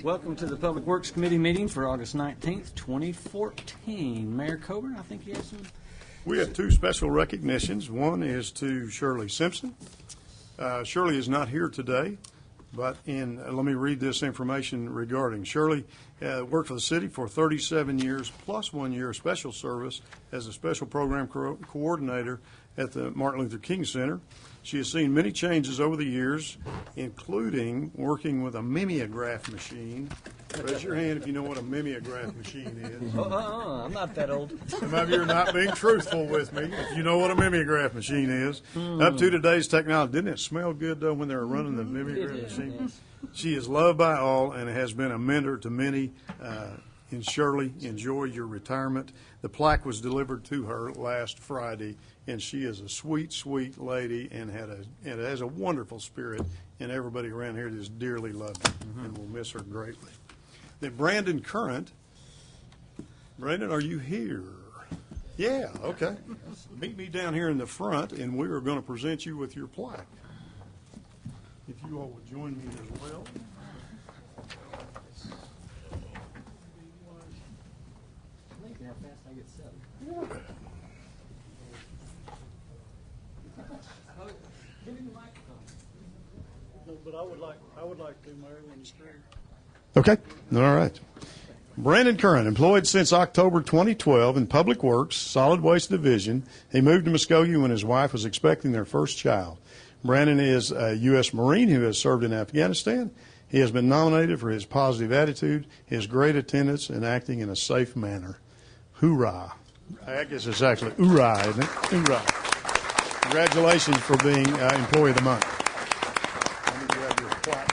Welcome to the Public Works Committee meeting for August 19th, 2014. Mayor Coburn, I think you have some. We have two special recognitions. One is to Shirley Simpson. Shirley is not here today, but let me read this information regarding Shirley. Worked for the city for 37 years, plus 1 year of special service as a special program coordinator at the Martin Luther King Center. She has seen many changes over the years, including working with a mimeograph machine. Raise your hand if you know what a mimeograph machine is. I'm not that old. Some of you are not being truthful with me. If you know what a mimeograph machine is. Up to today's technology. Didn't it smell good, though, when they were running the mimeograph machine? Yes. She is loved by all and has been a mentor to many. And Shirley, enjoy your retirement. The plaque was delivered to her last Friday, and she is a sweet, sweet lady and has a wonderful spirit, and everybody around here just dearly love her, and will miss her greatly. Then Brandon Current. Brandon, are you here? Yeah, okay. Meet me down here in the front, and we are going to present you with your plaque. If you all would join me as well. How fast I get set. Give me the microphone. No, but I would like to, Mayor, when you're through. Okay, all right. Brandon Curran, employed since October 2012 in Public Works, Solid Waste Division. He moved to Muskogee when his wife was expecting their first child. Brandon is a U.S. Marine who has served in Afghanistan. He has been nominated for his positive attitude, his great attendance, and acting in a safe manner. Hoorah. I guess it's actually hoorah, isn't it? Hoorah. Congratulations for being Employee of the Month. Let me grab your plaque.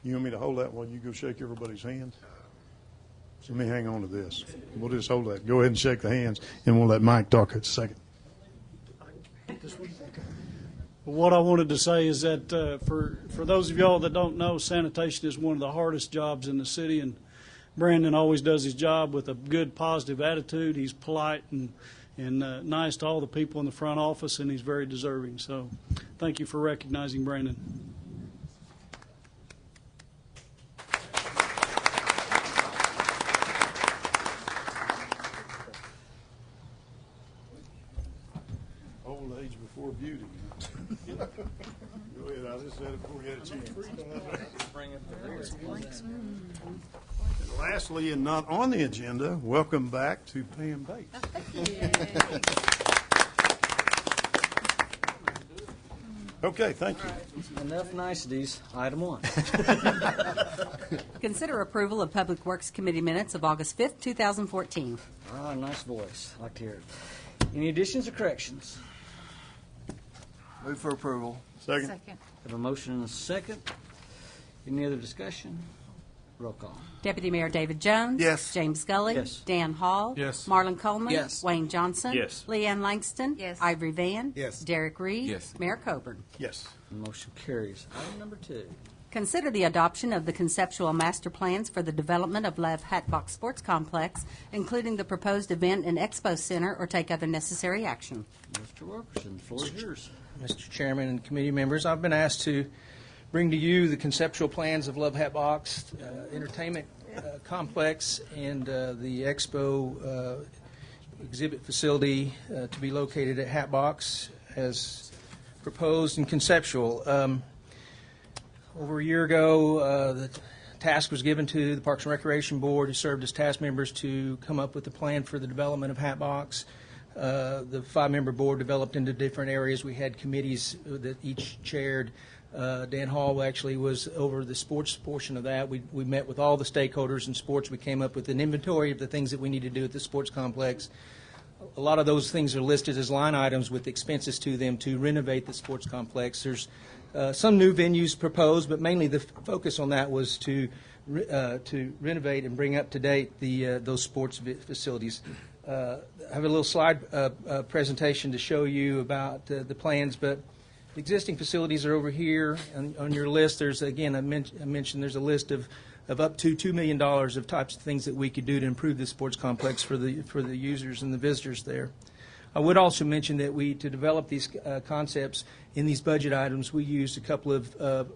You want me to hold that while you go shake everybody's hands? So let me hang on to this. We'll just hold that. Go ahead and shake the hands, and we'll let Mike talk in a second. What I wanted to say is that for those of y'all that don't know, sanitation is one of the hardest jobs in the city, and Brandon always does his job with a good, positive attitude. He's polite and nice to all the people in the front office, and he's very deserving. So thank you for recognizing Brandon. Old age before beauty. Go ahead. I just said it before you had a chance. And lastly, and not on the agenda, welcome back to Pam Bates. Okay, thank you. Enough niceties. Item 1. Consider approval of Public Works Committee minutes of August 5th, 2014. Nice voice. I like to hear it. Any additions or corrections? Move for approval. Second. Have a motion and a second. Any other discussion? Roll call. Deputy Mayor David Jones. Yes. James Scully. Yes. Dan Hall. Yes. Marlon Coleman. Yes. Wayne Johnson. Yes. Leanne Langston. Yes. Ivory Van. Yes. Derek Reed. Yes. Mayor Coburn. Yes. The motion carries. Item number 2. Consider the adoption of the conceptual master plans for the development of Lev Hatbox Sports Complex, including the proposed event and expo center, or take other necessary action. Mr. Wilkerson, the floor is yours. Mr. Chairman and committee members, I've been asked to bring to you the conceptual plans of Love Hatbox Entertainment Complex and the Expo exhibit facility to be located at Hatbox as proposed in conceptual. Over a year ago, the task was given to the Parks and Recreation Board, who served as task members, to come up with a plan for the development of Hatbox. The 5-member board developed into different areas. We had committees that each chaired. Dan Hall actually was over the sports portion of that. We met with all the stakeholders in sports. We came up with an inventory of the things that we need to do at the sports complex. A lot of those things are listed as line items with expenses to them to renovate the sports complex. There's some new venues proposed, but mainly the focus on that was to renovate and bring up to date those sports facilities. I have a little slide presentation to show you about the plans, but the existing facilities are over here. On your list, there's, again, I mentioned there's a list of up to $2 million of types of things that we could do to improve the sports complex for the users and the visitors there. I would also mention that to develop these concepts in these budget items, we used a couple of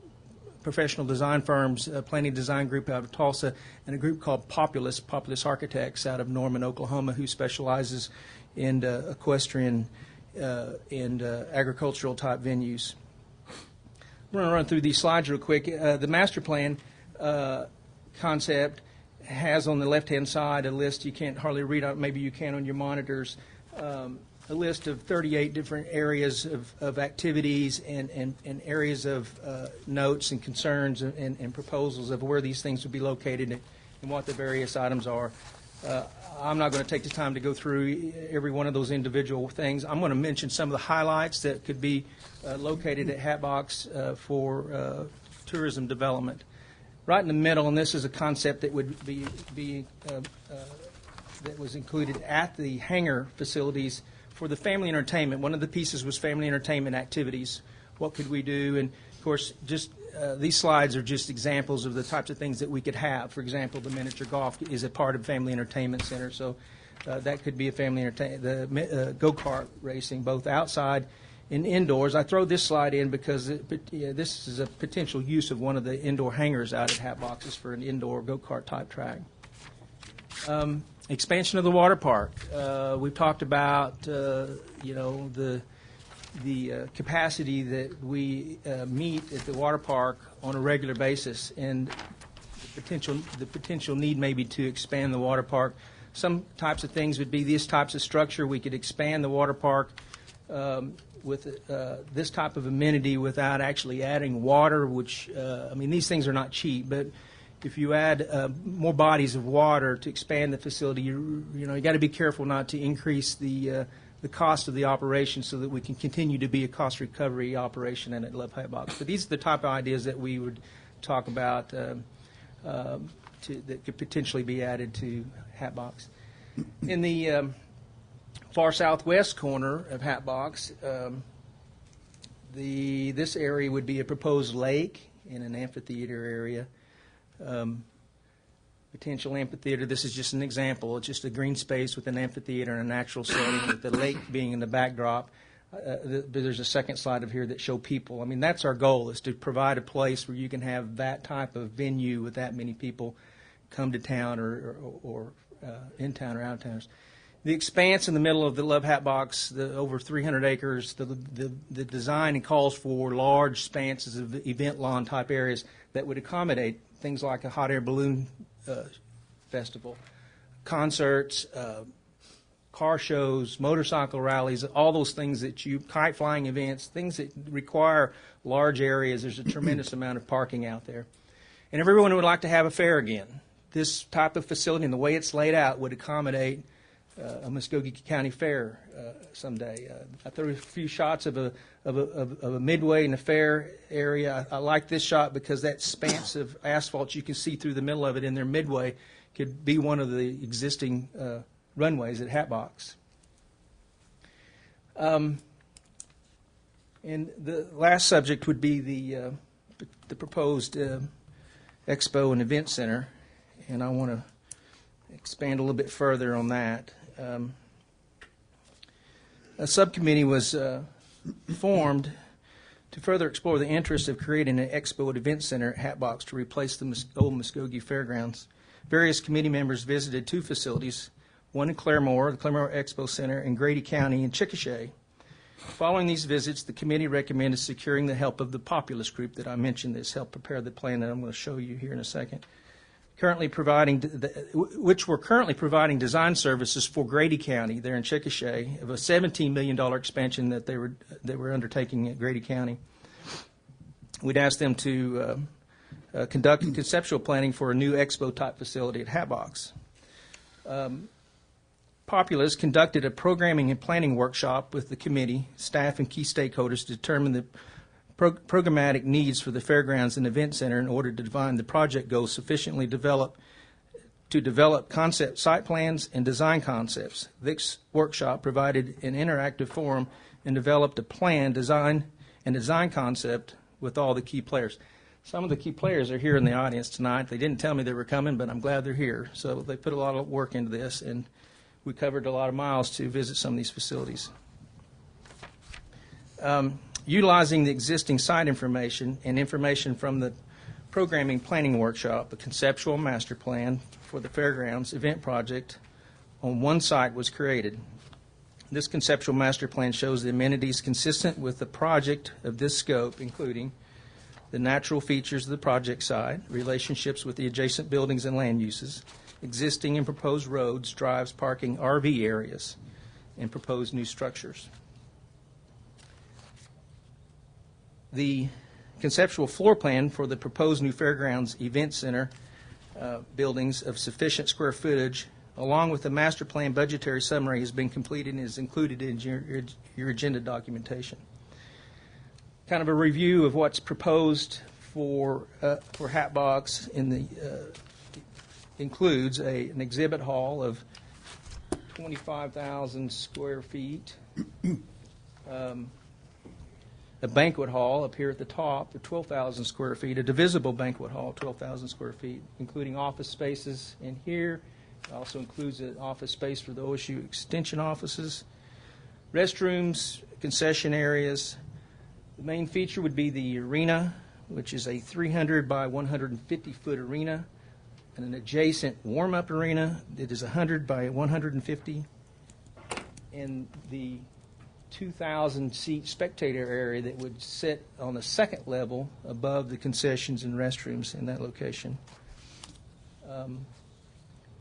professional design firms, a planning design group out of Tulsa, and a group called Populous Architects out of Norman, Oklahoma, who specializes in equestrian and agricultural type venues. I'm going to run through these slides real quick. The master plan concept has on the left-hand side a list. You can't hardly read out, maybe you can on your monitors, a list of 38 different areas of activities and areas of notes and concerns and proposals of where these things would be located and what the various items are. I'm not going to take the time to go through every one of those individual things. I'm going to mention some of the highlights that could be located at Hatbox for tourism development. Right in the middle, and this is a concept that would be that was included at the hangar facilities for the family entertainment. One of the pieces was family entertainment activities. What could we do? And of course, just these slides are just examples of the types of things that we could have. For example, the miniature golf is a part of family entertainment center, so that could be a family entertainment. The go-kart racing, both outside and indoors. I throw this slide in because this is a potential use of one of the indoor hangars out at Hatboxes for an indoor go-kart type track. Expansion of the water park. We've talked about the capacity that we meet at the water park on a regular basis, and the potential need maybe to expand the water park. Some types of things would be these types of structure. We could expand the water park with this type of amenity without actually adding water, which, these things are not cheap, but if you add more bodies of water to expand the facility, you got to be careful not to increase the cost of the operation so that we can continue to be a cost recovery operation at Love Hatbox. But these are the type of ideas that we would talk about that could potentially be added to Hatbox. In the far southwest corner of Hatbox, this area would be a proposed lake in an amphitheater area. Potential amphitheater. This is just an example. It's just a green space with an amphitheater and a natural setting with the lake being in the backdrop. There's a second slide of here that show people. That's our goal, is to provide a place where you can have that type of venue with that many people come to town or in town or out of towners. The expanse in the middle of the Love Hatbox, the over 300 acres, the design calls for large expanses of event lawn type areas that would accommodate things like a hot air balloon festival, concerts, car shows, motorcycle rallies, all those things kite flying events, things that require large areas. There's a tremendous amount of parking out there. And everyone would like to have a fair again. This type of facility and the way it's laid out would accommodate a Muskogee County Fair someday. I threw a few shots of a midway in the fair area. I like this shot because that expanse of asphalt you can see through the middle of it in there midway could be one of the existing runways at Hatbox. And the last subject would be the proposed Expo and Event Center, and I want to expand a little bit further on that. A subcommittee was formed to further explore the interest of creating an Expo and Event Center at Hatbox to replace the old Muskogee Fairgrounds. Various committee members visited two facilities, one in Claremore, the Claremore Expo Center, and Grady County in Chickasha. Following these visits, the committee recommended securing the help of the Populous group that I mentioned that's helped prepare the plan that I'm going to show you here in a second. Which were currently providing design services for Grady County there in Chickasha of a $17 million expansion that they were undertaking at Grady County. We'd asked them to conduct conceptual planning for a new Expo type facility at Hatbox. Populous conducted a programming and planning workshop with the committee, staff, and key stakeholders to determine the programmatic needs for the Fairgrounds and Event Center in order to define the project goals sufficiently to develop concept site plans and design concepts. This workshop provided an interactive forum and developed a plan, design concept with all the key players. Some of the key players are here in the audience tonight. They didn't tell me they were coming, but I'm glad they're here. So they put a lot of work into this, and we covered a lot of miles to visit some of these facilities. Utilizing the existing site information and information from the programming planning workshop, the conceptual master plan for the Fairgrounds event project on one site was created. This conceptual master plan shows the amenities consistent with the project of this scope, including the natural features of the project site, relationships with the adjacent buildings and land uses, existing and proposed roads, drives, parking, RV areas, and proposed new structures. The conceptual floor plan for the proposed new Fairgrounds Event Center buildings of sufficient square footage, along with the master plan budgetary summary, has been completed and is included in your agenda documentation. Kind of a review of what's proposed for Hatbox in the includes an exhibit hall of 25,000 square feet. A banquet hall up here at the top for 12,000 square feet, a divisible banquet hall, 12,000 square feet, including office spaces in here. It also includes an office space for the OSU Extension offices, restrooms, concession areas. The main feature would be the arena, which is a 300 by 150-foot arena, and an adjacent warm-up arena that is 100 by 150, and the 2,000-seat spectator area that would sit on the second level above the concessions and restrooms in that location.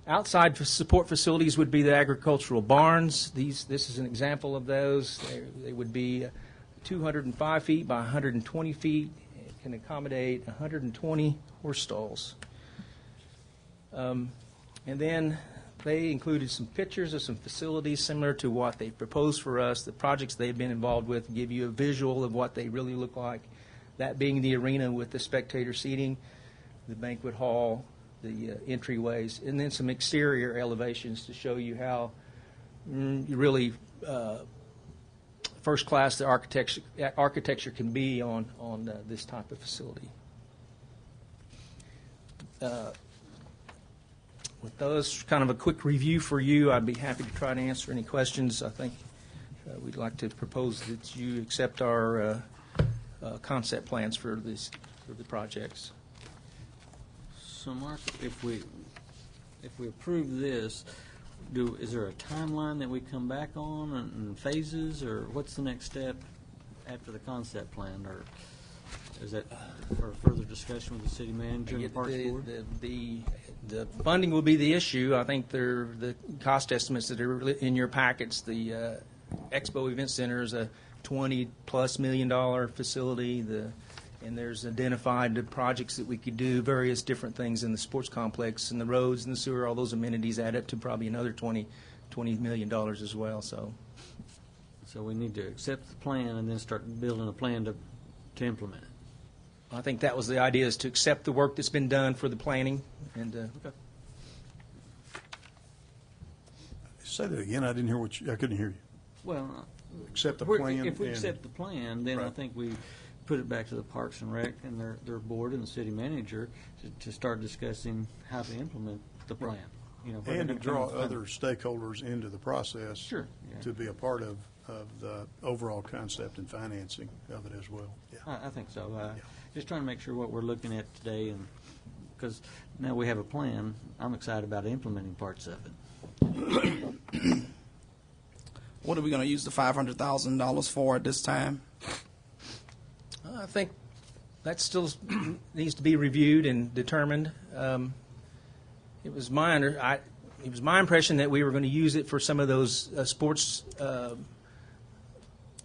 Outside support facilities would be the agricultural barns. This is an example of those. They would be 205 feet by 120 feet. It can accommodate 120 horse stalls. And then they included some pictures of some facilities similar to what they proposed for us, the projects they've been involved with, give you a visual of what they really look like, that being the arena with the spectator seating, the banquet hall, the entryways, and then some exterior elevations to show you how really first class the architecture can be on this type of facility. With those, kind of a quick review for you, I'd be happy to try to answer any questions. I think we'd like to propose that you accept our concept plans for the projects. So, Mark, if we approve this, is there a timeline that we come back on and phases, or what's the next step after the concept plan, or is that for further discussion with the city manager and the Parks Board? The funding will be the issue. I think the cost estimates that are in your packets. The Expo Event Center is a $20+ million facility. And there's identified the projects that we could do, various different things in the sports complex and the roads and the sewer. All those amenities add up to probably another $20 million as well. So we need to accept the plan and then start building a plan to implement it. I think that was the idea, is to accept the work that's been done for the planning. And Okay. Say that again. I didn't hear I couldn't hear you. Well, Accept the if we plan. accept the plan, then I Right. think we put it back to the Parks and Rec and their board and the city manager to start discussing how to implement the plan. You know, And to draw other stakeholders into the process. Sure, yeah. To be a part of the overall concept and financing of it as well. Yeah. I think so. Just trying to make sure what we're looking at today, and because now we have a plan, I'm excited about implementing parts of it. What are we going to use the $500,000 for at this time? I think that still needs to be reviewed and determined. It was my impression that we were going to use it for some of those sports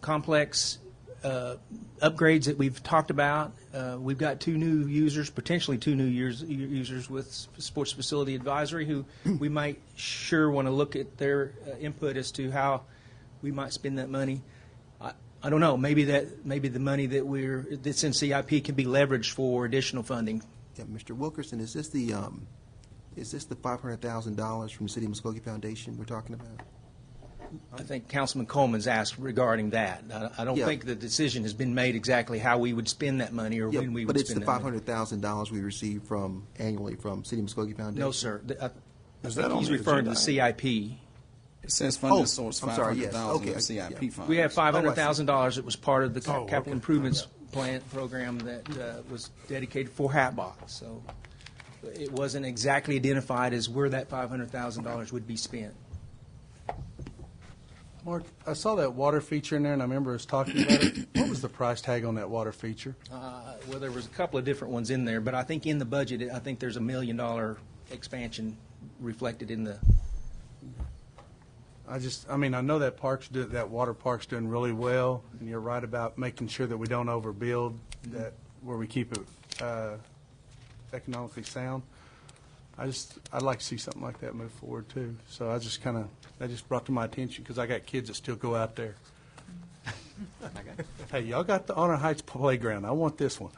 complex upgrades that we've talked about. We've got potentially two new users with Sports Facility Advisory, who we might want to look at their input as to how we might spend that money. I don't know. Maybe the money that's in CIP can be leveraged for additional funding. Yeah, Mr. Wilkerson, is this the $500,000 from the City of Muskogee Foundation we're talking about? I think Councilman Coleman's asked regarding that. I don't think the decision has been made exactly how we would spend that money or when we would spend that money. But it's the $500,000 we receive annually from City of Muskogee Foundation? No, sir. Is that on He's the referring to the agenda? CIP. It says funding source I'm sorry, $500,000 yes. Okay, of CIP yeah. funds. We have $500,000 that was part of the capital improvements plant program that was dedicated for Hatbox. So it wasn't exactly identified as where that $500,000 would be spent. Mark, I saw that water feature in there, and I remember us talking about it. What was the price tag on that water feature? Well, there was a couple of different ones in there, but I think in the budget, I think there's $1 million expansion reflected in the. I know that water park's doing really well, and you're right about making sure that we don't overbuild, that where we keep it economically sound. I'd like to see something like that move forward too. So that just brought to my attention because I got kids that still go out there. Hey, y'all got the Honor Heights playground. I want this one.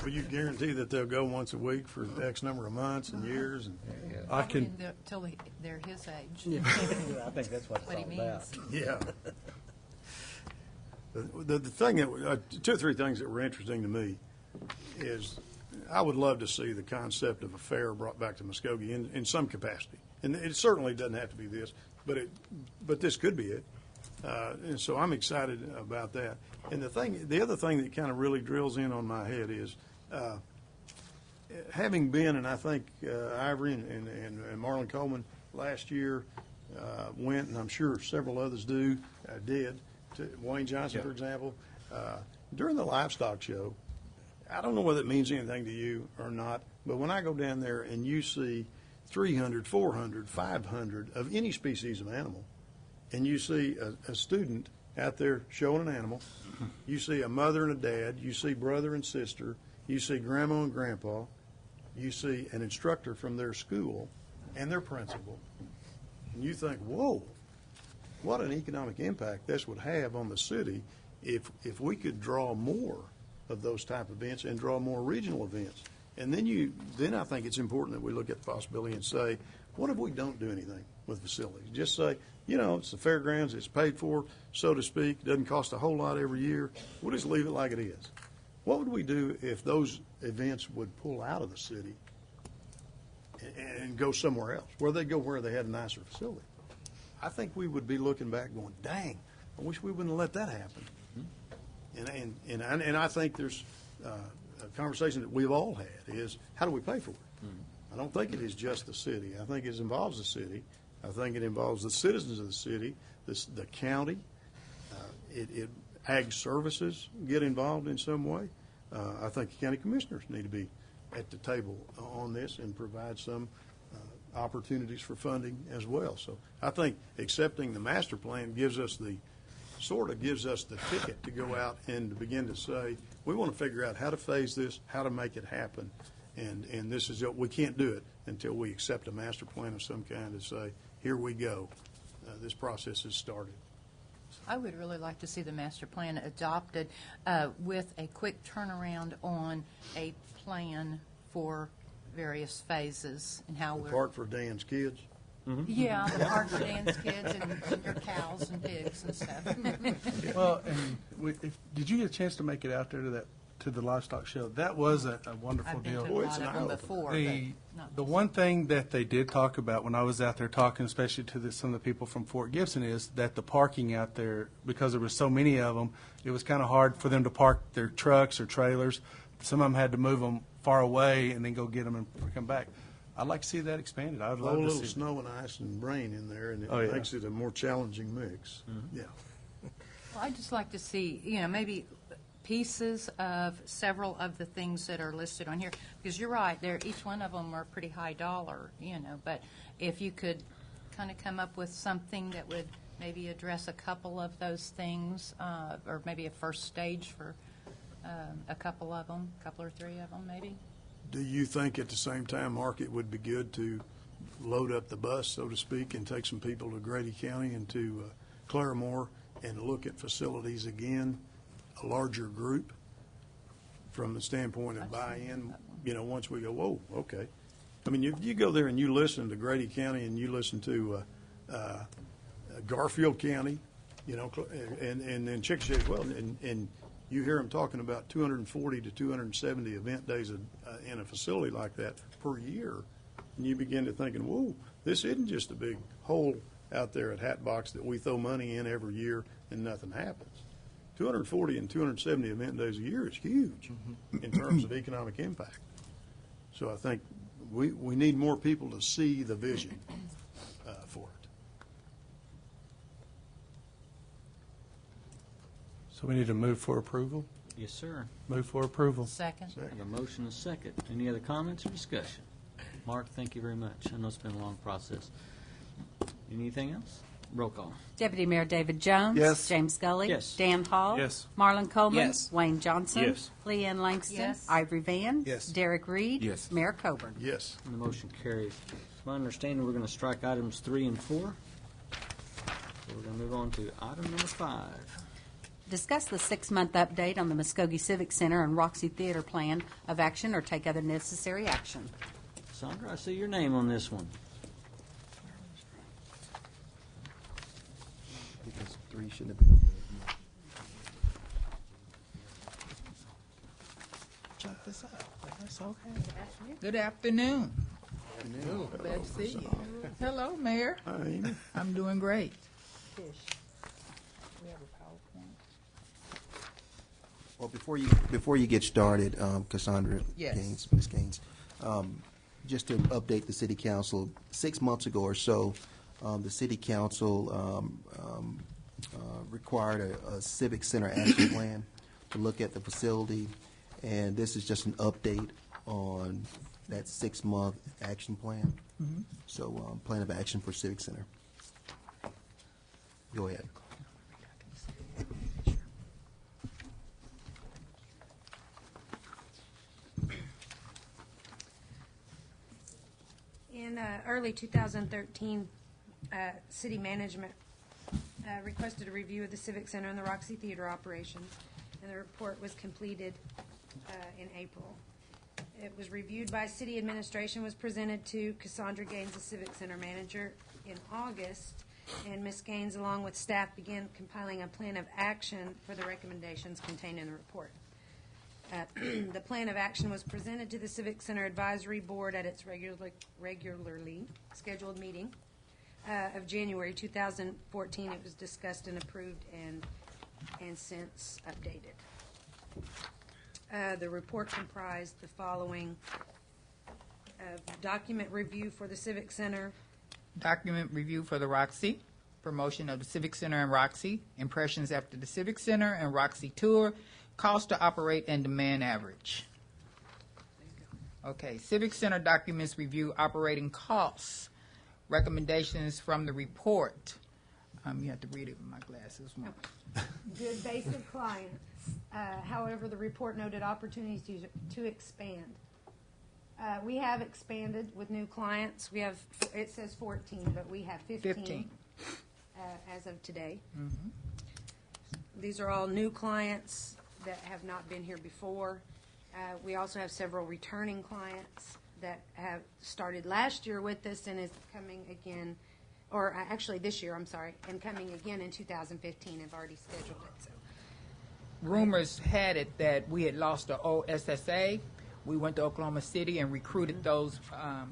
Will you guarantee that they'll go once a week for X number of months and years? And I can. Till they're his age. Yeah. I think that's what What it's he all about. means. yeah. The thing that two or three things that were interesting to me is I would love to see the concept of a fair brought back to Muskogee in some capacity, and it certainly doesn't have to be this, but this could be it. And so I'm excited about that. And the other thing that kind of really drills in on my head is having been, and I think Ivory and Marlon Coleman last year went, and I'm sure several others did, to Wayne Johnson, for example, during the livestock show. I don't know whether it means anything to you or not, but when I go down there and you see 300, 400, 500 of any species of animal, and you see a student out there showing an animal, you see a mother and a dad, you see brother and sister, you see grandma and grandpa, you see an instructor from their school and their principal, and you think, whoa, what an economic impact this would have on the city if we could draw more of those type of events and draw more regional events. And then I think it's important that we look at the possibility and say, what if we don't do anything with facilities? Just say, it's the fairgrounds, it's paid for, so to speak, doesn't cost a whole lot every year. We'll just leave it like it is. What would we do if those events would pull out of the city and go somewhere else, where they go where they had a nicer facility? I think we would be looking back going, dang, I wish we wouldn't have let that happen. And I think there's a conversation that we've all had is, how do we pay for it? I don't think it is just the city. I think it involves the city. I think it involves the citizens of the city, the county. Ag services get involved in some way. I think the county commissioners need to be at the table on this and provide some opportunities for funding as well. So I think accepting the master plan gives us the ticket to go out and to begin to say, we want to figure out how to phase this, how to make it happen, and this is we can't do it until we accept a master plan of some kind to say, here we go, this process has started. I would really like to see the master plan adopted with a quick turnaround on a plan for various phases and how we're. Park for Dan's kids. Yeah, the park for Dan's kids and your cows and pigs and stuff. Well, and did you get a chance to make it out there to the livestock show? That was a wonderful I've been deal. to a lot of them before. The one thing that they did talk about when I was out there talking, especially to some of the people from Fort Gibson, is that the parking out there, because there were so many of them, it was kind of hard for them to park their trucks or trailers. Some of them had to move them far away and then go get them and come back. I'd like to see that expanded. I'd love to see a little snow and ice and rain in there, and it makes it a more challenging mix. Yeah. Well, I'd just like to see, maybe pieces of several of the things that are listed on here, because you're right, each one of them are pretty high dollar, but if you could kind of come up with something that would maybe address a couple of those things, or maybe a first stage for a couple or three of them, maybe. Do you think at the same time, Mark, it would be good to load up the bus, so to speak, and take some people to Grady County and to Claremore and look at facilities again, a larger group, from the standpoint of buy-in, once we go, whoa, okay. I mean, you go there and you listen to Grady County and you listen to Garfield County, and then Chickasha as well, and you hear them talking about 240 to 270 event days in a facility like that per year, and you begin to thinking, whoa, this isn't just a big hole out there at Hatbox that we throw money in every year and nothing happens. 240 and 270 event days a year is huge in terms of economic impact. So I think we need more people to see the vision for it. So we need to move for approval? Yes, sir. Move for approval. Second. I have a motion and a second. Any other comments or discussion? Mark, thank you very much. I know it's been a long process. Anything else? Roll call. Deputy Mayor David Jones. Yes. James Scully. Yes. Dan Hall. Yes. Marlon Coleman. Yes. Wayne Johnson. Yes. Leanne Langston. Yes. Ivory Van. Yes. Derek Reed. Yes. Mayor Coburn. Yes. And the motion carries. It's my understanding we're going to strike items 3 and 4. So we're going to move on to item number 5. Discuss the 6-month update on the Muskogee Civic Center and Roxy Theater plan of action or take other necessary action. Sandra, I see your name on this one. Because 3 shouldn't have been. Check this out. That's okay. Good afternoon. Glad to see you. Hello, Mayor. Hi, Amy. I'm doing great. Well, before you get started, Cassandra Yes. Gaines, Ms. Gaines, just to update the city council, 6 months ago or so, the city council required a civic center action plan to look at the facility, and this is just an update on that 6-month action plan. So, plan of action for civic center. Go ahead. In early 2013, city management requested a review of the Civic Center and the Roxy Theater operations, and the report was completed in April. It was reviewed by city administration, was presented to Cassandra Gaines, the Civic Center manager, in August, and Ms. Gaines, along with staff, began compiling a plan of action for the recommendations contained in the report. The plan of action was presented to the Civic Center Advisory Board at its regularly scheduled meeting of January 2014. It was discussed and approved and since updated. The report comprised the following: document review for the Civic Center, Document review for the Roxy, promotion of the Civic Center and Roxy, impressions after the Civic Center and Roxy tour, cost to operate and demand average. Okay, Civic Center documents review operating costs, recommendations from the report. You have to read it with my glasses. good base of clients. However, the report noted opportunities to expand. We have expanded with new clients. We have, it says 14, but we have 15. As of today. These are all new clients that have not been here before. We also have several returning clients that have started last year with us and is coming again, or actually this year, I'm sorry, and coming again in 2015. I've already scheduled it. So. Rumors had it that we had lost the OSSA. We went to Oklahoma City and recruited those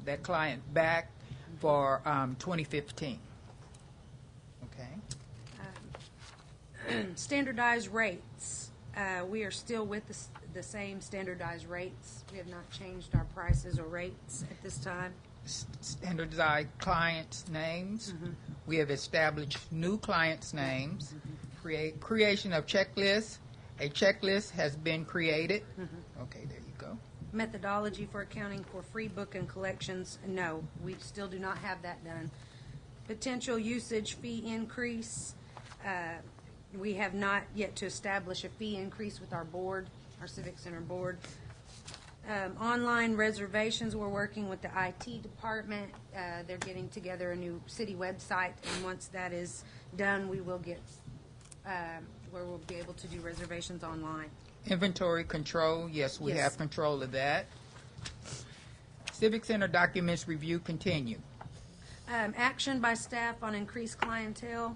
that client back for 2015. Okay. Standardized rates. We are still with the same standardized rates. We have not changed our prices or rates at this time. Standardized clients' names. We have established new clients' names. Creation of checklists. A checklist has been created. Okay, there you go. Methodology for accounting for free book and collections. No, we still do not have that done. Potential usage fee increase. We have not yet to establish a fee increase with our board, our Civic Center board. Online reservations, we're working with the IT department. They're getting together a new city website, and once that is done, we will get where we'll be able to do reservations online. Inventory control, yes, we Yes. have control of that. Civic Center documents review continue. Action by staff on increased clientele.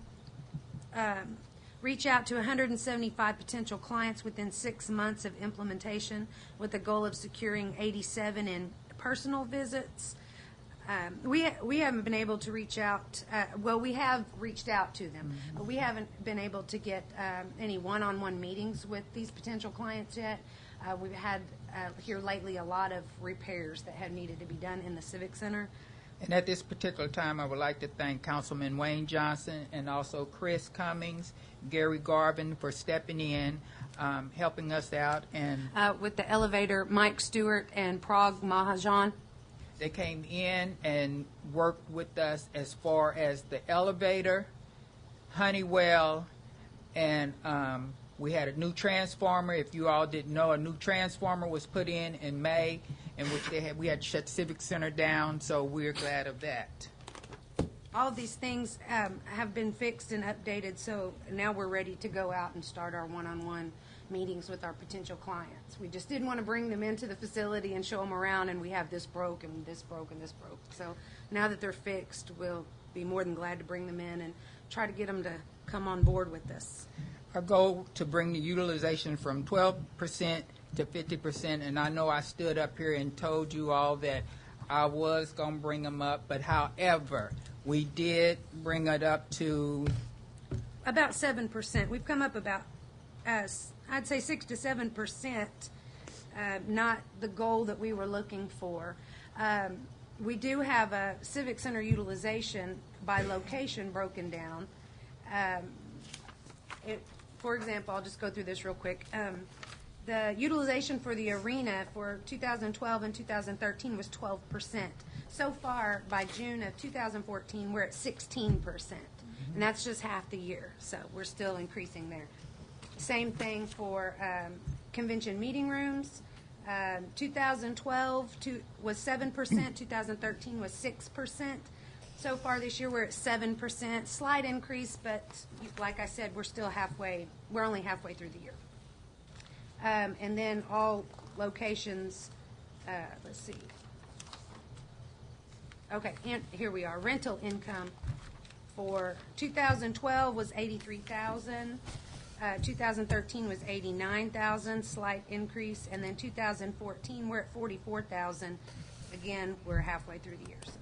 Reach out to 175 potential clients within 6 months of implementation with the goal of securing 87 in personal visits. We haven't been able to reach out, well, we have reached out to them, but we haven't been able to get any one-on-one meetings with these potential clients yet. We've had here lately a lot of repairs that have needed to be done in the Civic Center. And at this particular time, I would like to thank Councilman Wayne Johnson and also Chris Cummings, Gary Garvin for stepping in, helping us out. And With the elevator, Mike Stewart and Prague Mahajan. they came in and worked with us as far as the elevator, Honeywell, and we had a new transformer. If you all didn't know, a new transformer was put in May, in which we had to shut Civic Center down, so we're glad of that. All of these things have been fixed and updated, so now we're ready to go out and start our one-on-one meetings with our potential clients. We just didn't want to bring them into the facility and show them around, and we have this broke and this broke and this broke. So now that they're fixed, we'll be more than glad to bring them in and try to get them to come on board with this. Our goal to bring the utilization from 12% to 50%, and I know I stood up here and told you all that I was going to bring them up, but however, we did bring it up to About 7%. We've come up about, I'd say 6 to 7%, not the goal that we were looking for. We do have a Civic Center utilization by location broken down. For example, I'll just go through this real quick. The utilization for the arena for 2012 and 2013 was 12%. So far, by June of 2014, we're at 16%. And that's just half the year, so we're still increasing there. Same thing for convention meeting rooms. 2012 was 7%, 2013 was 6%. So far this year, we're at 7%, slight increase, but like I said, we're only halfway through the year. And then all locations, let's see. Okay, and here we are. Rental income for 2012 was $83,000. 2013 was $89,000, slight increase, and then 2014 we're at $44,000. Again, we're halfway through the year, so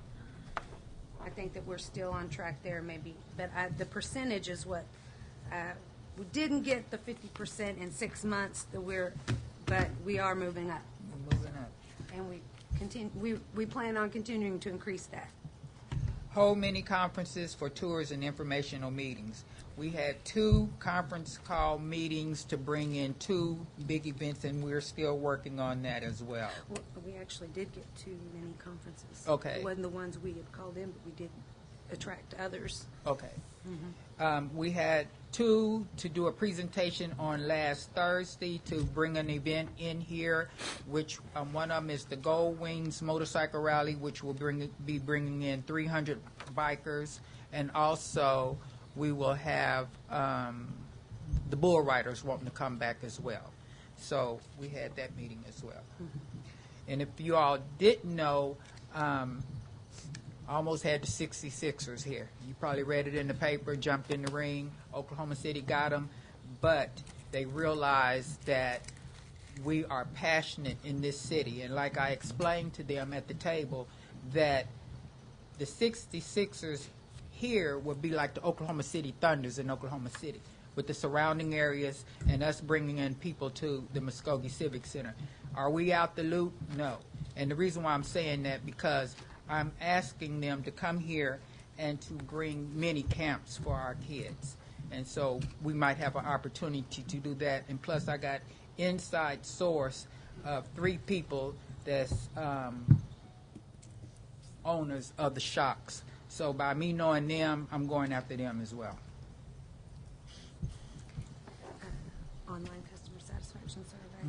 I think that we're still on track there, maybe. But the percentage is what we didn't get the 50% in 6 months. But we are moving up, and we plan on continuing to increase that. hold mini conferences for tours and informational meetings. We had 2 conference call meetings to bring in 2 big events, and we're still working on that as well. We actually did get 2 mini conferences. Okay. It wasn't the ones we had called in, but we did attract others. Okay. We had 2 to do a presentation on last Thursday to bring an event in here, which one of them is the Goldwings motorcycle rally, which will be bringing in 300 bikers, and also we will have the bull riders wanting to come back as well. So we had that meeting as well. And if you all didn't know, almost had the 66ers here. You probably read it in the paper, jumped in the ring. Oklahoma City got them, but they realized that we are passionate in this city. And like I explained to them at the table, that the 66ers here would be like the Oklahoma City Thunders in Oklahoma City, with the surrounding areas and us bringing in people to the Muskogee Civic Center. Are we out the loop? No. And the reason why I'm saying that, because I'm asking them to come here and to bring mini camps for our kids. And so we might have an opportunity to do that. And plus, I got inside source of 3 people that's owners of the shocks. So by me knowing them, I'm going after them as well. Online customer satisfaction survey.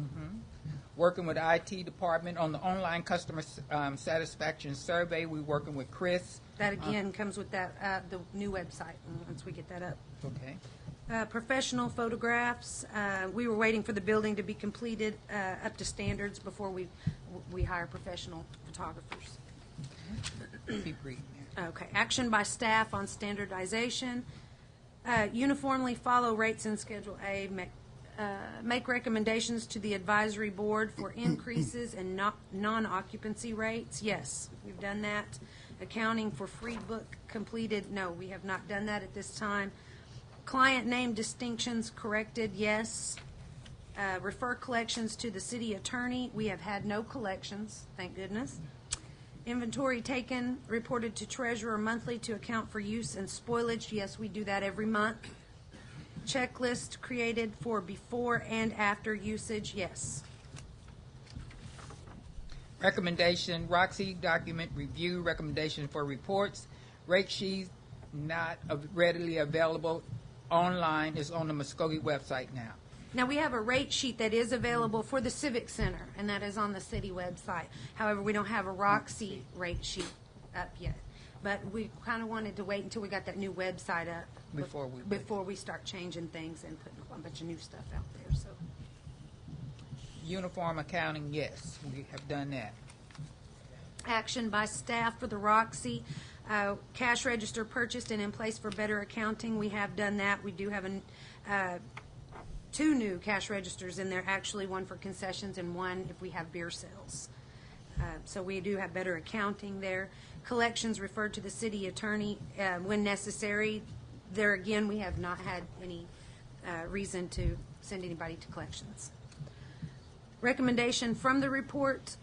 Working with the IT department on the online customer satisfaction survey. We're working with Chris. That again comes with that the new website once we get that up. Okay. Professional photographs. We were waiting for the building to be completed up to standards before we hire professional photographers. Keep reading there. Okay. Action by staff on standardization. Uniformly follow rates in Schedule A. Make recommendations to the advisory board for increases in non-occupancy rates. Yes, we've done that. Accounting for free book completed, no, we have not done that at this time. Client name distinctions corrected, yes. Refer collections to the city attorney, we have had no collections, thank goodness. Inventory taken, reported to treasurer monthly to account for use and spoilage, yes, we do that every month. Checklist created for before and after usage, yes. Recommendation, Roxy document review, recommendation for reports. Rate sheet not readily available online, is on the Muskogee website now. Now, we have a rate sheet that is available for the Civic Center, and that is on the city website. However, we don't have a Roxy rate sheet up yet. But we kind of wanted to wait until we got that new website up before we start changing things and putting a bunch of new stuff out there. So, Uniform accounting, yes, we have done that. action by staff for the Roxy. Cash register purchased and in place for better accounting. We have done that. We do have two new cash registers in there, actually, one for concessions and one if we have beer sales. So we do have better accounting there. Collections referred to the city attorney when necessary. There again, we have not had any reason to send anybody to collections. Recommendation from the report,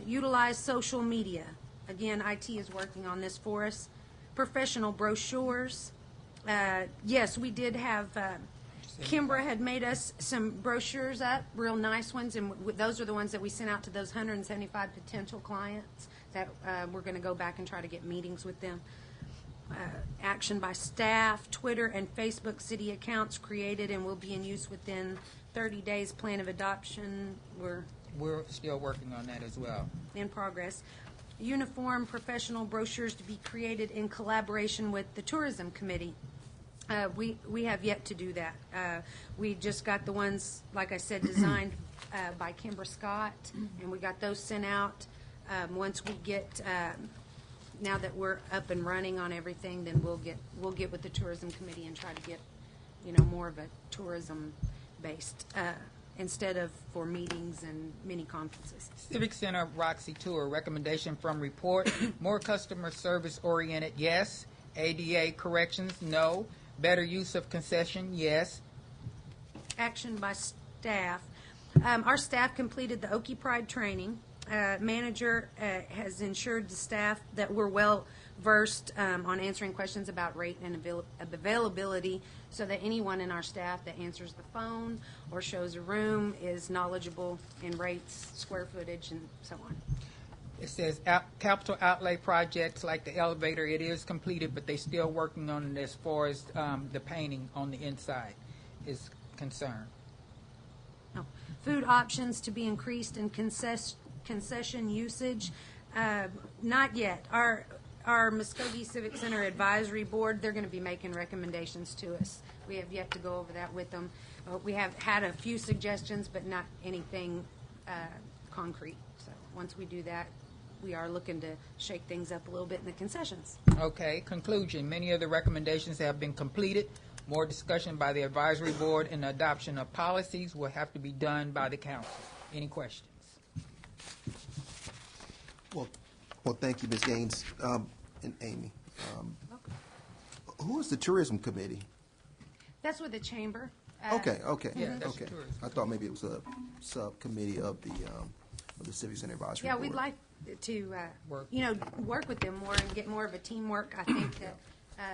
utilize social media. Again, IT is working on this for us. Professional brochures. Yes, we did have, Kimbra had made us some brochures up, real nice ones, and those are the ones that we sent out to those 175 potential clients that we're going to go back and try to get meetings with them. Action by staff, Twitter and Facebook city accounts created and will be in use within 30 days. Plan of adoption, we're still working on that as well. in progress. Uniform professional brochures to be created in collaboration with the tourism committee. We have yet to do that. We just got the ones, like I said, designed by Kimber Scott, and we got those sent out. Once we get, now that we're up and running on everything, then we'll get with the tourism committee and try to get, more of a tourism based instead of for meetings and mini conferences. Civic Center Roxy Tour, recommendation from report. More customer service oriented, yes. ADA corrections, no. Better use of concession, yes. Action by staff. Our staff completed the Okie Pride training. Manager has ensured the staff that we're well versed on answering questions about rate and availability, so that anyone in our staff that answers the phone or shows a room is knowledgeable in rates, square footage, and so on. It says capital outlay projects like the elevator, it is completed, but they're still working on it as far as the painting on the inside is concerned. Oh. Food options to be increased in concession usage. Not yet. Our Muskogee Civic Center Advisory Board, they're going to be making recommendations to us. We have yet to go over that with them. We have had a few suggestions, but not anything concrete. So once we do that, we are looking to shake things up a little bit in the concessions. Okay, conclusion. Many of the recommendations have been completed. More discussion by the advisory board and adoption of policies will have to be done by the council. Any questions? Well, thank you, Ms. Gaines and Amy. Who is the tourism committee? That's with the chamber. Okay. Yeah, that's Okay. tourism. I thought maybe it was a subcommittee of the Civic Center Advisory Yeah, Board. we'd like to, Work. work with them more and get more of a teamwork. I think that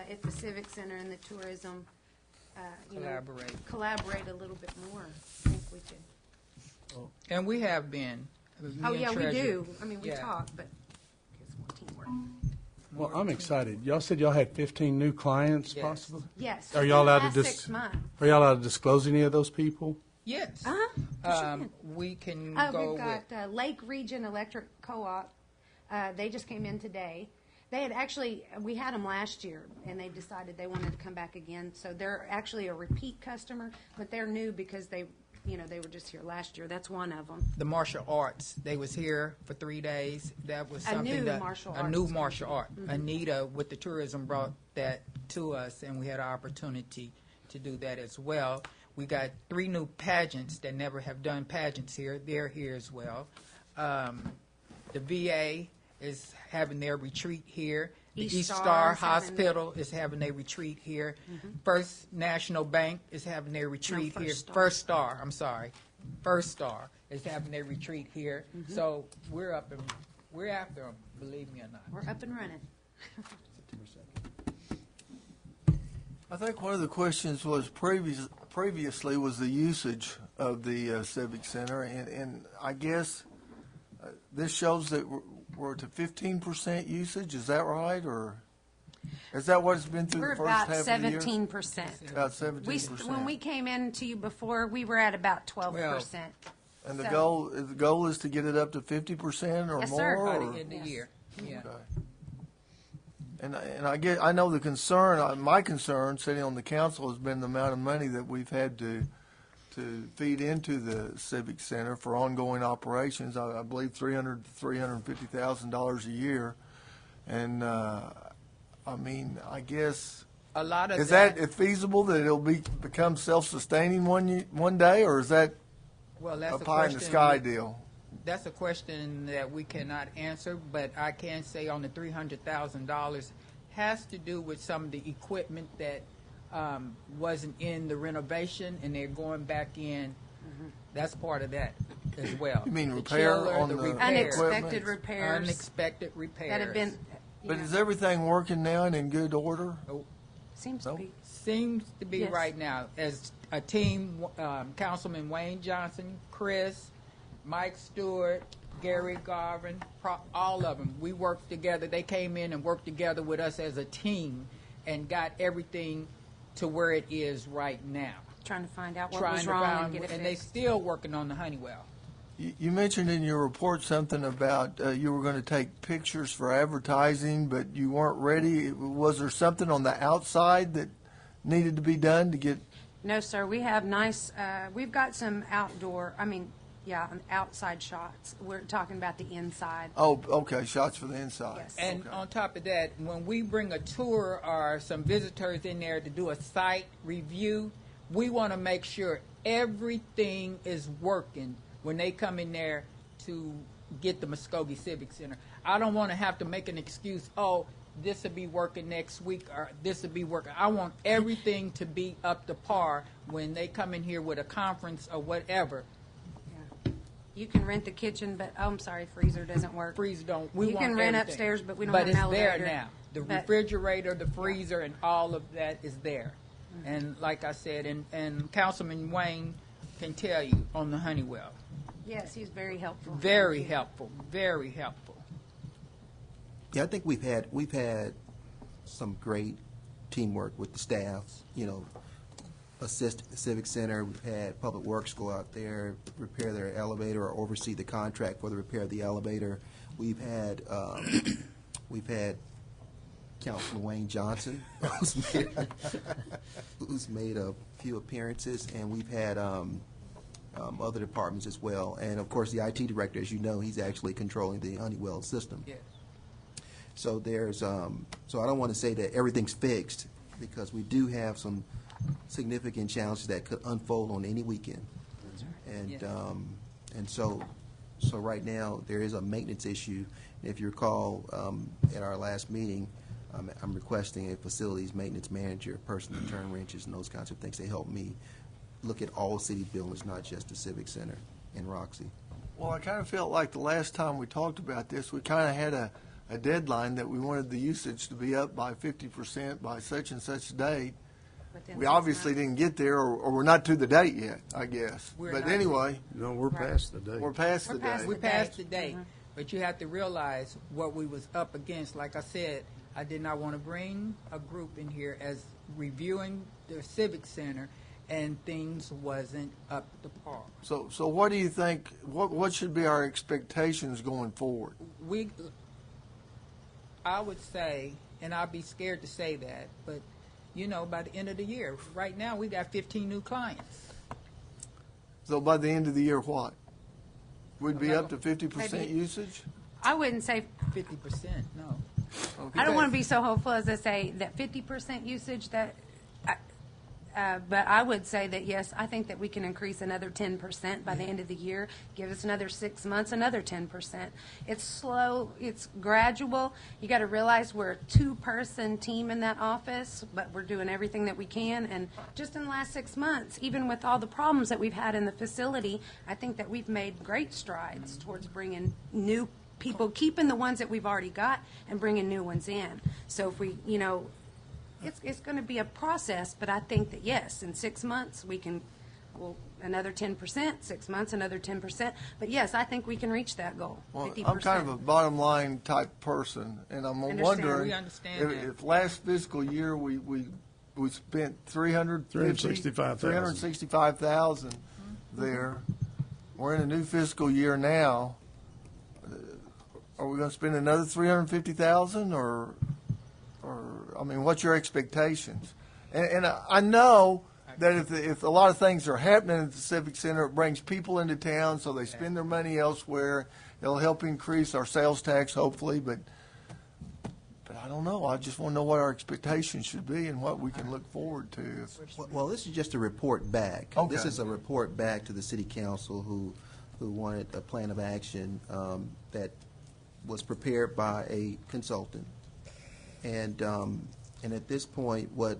if the Civic Center and the tourism, collaborate a little bit more, I think we could. And we have been. Oh, Me and yeah, we Treasurer. do. I mean, we Yeah. talk, but it's more teamwork. Well, I'm excited. Y'all said y'all had 15 new clients, Yes. possibly? Yes. Are y'all allowed to last 6 months. Are y'all allowed to disclose any of those people? Yes. Uh-huh. We can We've go got with. Lake Region Electric Co-op. They just came in today. They had actually, we had them last year, and they decided they wanted to come back again. So they're actually a repeat customer, but they're new because they were just here last year. That's one of them. The martial arts. They was here for 3 days. That was A something new that martial a new arts martial art. Mm-hmm. Anita with the tourism brought that to us, and we had an opportunity to do that as well. We got 3 new pageants that never have done pageants here. They're here as well. The VA is having their retreat here. The East East Star Star is having- Hospital is having their retreat here. First National Bank is having their retreat First here. Star. First Star, I'm sorry. First Star is having their retreat here. So we're up and we're after them, believe me or not. We're up and running. I think one of the questions was previously was the usage of the Civic Center, and I guess this shows that we're to 15% usage. Is that right, or is that what it's been through We're the first about half of the year? 17%. About 17%. When we came in to you before, we were at about 12%. And the So- goal is to get it up to 50% or Yes, more. sir. By or- the end of the year. Yeah. Okay. And I know the concern, my concern sitting on the council has been the amount of money that we've had to feed into the Civic Center for ongoing operations. I believe $350,000 a year. And, I mean, I guess, A lot of is that feasible that it'll become self-sustaining one day, or is that well, that's a pie in the sky deal? That's a question that we cannot answer, but I can say on the $300,000 has to do with some of the equipment that wasn't in the renovation, and they're going back in. That's part of that as well. You mean The repair chiller, on the the repairs. Unexpected repairs Unexpected repairs. that have been, But is everything working now and in good order? seems to Nope. be. Seems to be Yes. right now as a team. Councilman Wayne Johnson, Chris, Mike Stewart, Gary Garvin, all of them. We worked together. They came in and worked together with us as a team and got everything to where it is right now. Trying to find out what Trying was to wrong find, and get it and they fixed. still working on the Honeywell. You mentioned in your report something about you were going to take pictures for advertising, but you weren't ready. Was there something on the outside that needed to be done to get? No, sir, we have nice, we've got some outside shots. We're talking about the inside. Oh, okay, shots for the inside. Yes. And Okay. on top of that, when we bring a tour or some visitors in there to do a site review, we want to make sure everything is working when they come in there to get the Muskogee Civic Center. I don't want to have to make an excuse, oh, this will be working next week or this will be working. I want everything to be up to par when they come in here with a conference or whatever. You can rent the kitchen, but, oh, I'm sorry, freezer doesn't work. Freeze don't. You want can rent everything. upstairs, but we don't But have an it's there elevator. now. The But- refrigerator, the freezer, and all of that is there. And like I said, and Councilman Wayne can tell you on the Honeywell. Yes, he's very helpful. Very helpful. Very helpful. Yeah, I think we've had some great teamwork with the staffs, assist the Civic Center. We've had PublicWorks go out there, repair their elevator or oversee the contract for the repair of the elevator. We've had Councilman Wayne Johnson, who's made a few appearances, and we've had other departments as well. And of course, the IT director, as you know, he's actually controlling the Honeywell system. Yes. So there's, so I don't want to say that everything's fixed, because we do have some significant challenges that could unfold on any weekend. And, Yes. and so right now, there is a maintenance issue. If you recall, at our last meeting, I'm requesting a facilities maintenance manager, a person to turn wrenches and those kinds of things to help me look at all city buildings, not just the Civic Center and Roxy. Well, I kind of felt like the last time we talked about this, we kind of had a deadline that we wanted the usage to be up by 50% by such and such date. Within We 6 obviously months. didn't get there, or we're not to the date yet, I guess. We're But not. anyway, No, we're past the date. we're past We're the past date. We the passed date. the date, but you have to realize what we was up against. Like I said, I did not want to bring a group in here as reviewing the Civic Center, and things wasn't up to par. So what do you think, what should be our expectations going forward? I would say, and I'd be scared to say that, but by the end of the year, right now we got 15 new clients. So by the end of the year, what? We'd be Okay. up to 50% Maybe. usage? I wouldn't say, 50%, no. Okay. I don't want to be so hopeful as to say that 50% usage, that, But I would say that, yes, I think that we can increase another 10% by the end of the year, give us another 6 months, another 10%. It's slow, it's gradual. You got to realize we're a two-person team in that office, but we're doing everything that we can. And just in the last 6 months, even with all the problems that we've had in the facility, I think that we've made great strides towards bringing new people, keeping the ones that we've already got and bringing new ones in. So if we, it's going to be a process, but I think that, yes, in 6 months, we can, another 10%, 6 months, another 10%. But, yes, I think we can reach that goal, Well, 50%. I'm kind of a bottom line type person, and I'm wondering We understand that. if last fiscal year we spent $365,000 there. We're in a new fiscal year now. Are we going to spend another $350,000 or I mean, what's your expectations? And I know that if a lot of things are happening at the Civic Center, it brings people into town, so they spend their money elsewhere. It'll help increase our sales tax, hopefully, but I don't know. I just want to know what our expectations should be and what we can look forward to. Well, this is just a report back. Okay. This is a report back to the city council who wanted a plan of action that was prepared by a consultant. And at this point, what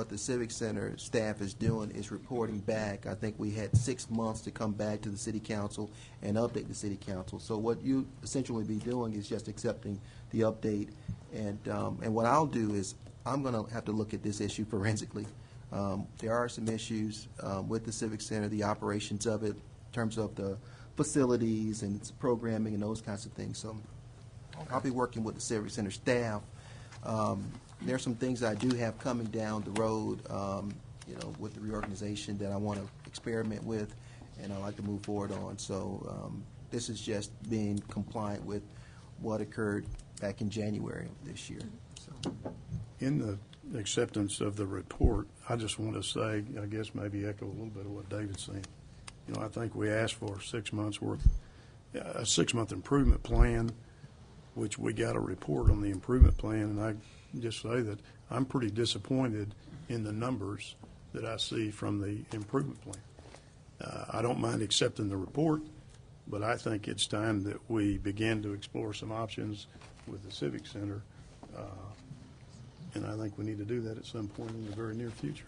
the Civic Center staff is doing is reporting back. I think we had 6 months to come back to the city council and update the city council. So what you essentially be doing is just accepting the update. And what I'll do is I'm going to have to look at this issue forensically. There are some issues with the Civic Center, the operations of it, in terms of the facilities and its programming and those kinds of things. So I'll be working with the Civic Center staff. There are some things I do have coming down the road, with the reorganization that I want to experiment with, and I'd like to move forward on. So this is just being compliant with what occurred back in January of this year. So. In the acceptance of the report, I just want to say, I guess maybe echo a little bit of what David's saying. I think we asked for 6 months worth, a 6-month improvement plan, which we got a report on the improvement plan, and I just say that I'm pretty disappointed in the numbers that I see from the improvement plan. I don't mind accepting the report, but I think it's time that we begin to explore some options with the Civic Center, and I think we need to do that at some point in the very near future.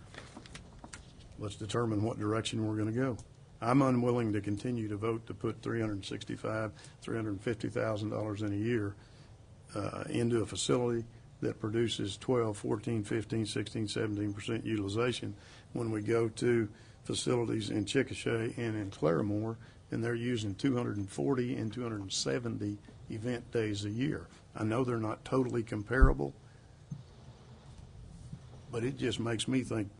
Let's determine what direction we're going to go. I'm unwilling to continue to vote to put $350,000 in a year into a facility that produces 12, 14, 15, 16, 17% utilization when we go to facilities in Chickasha and in Claremore, and they're using 240 and 270 event days a year. I know they're not totally comparable, but it just makes me think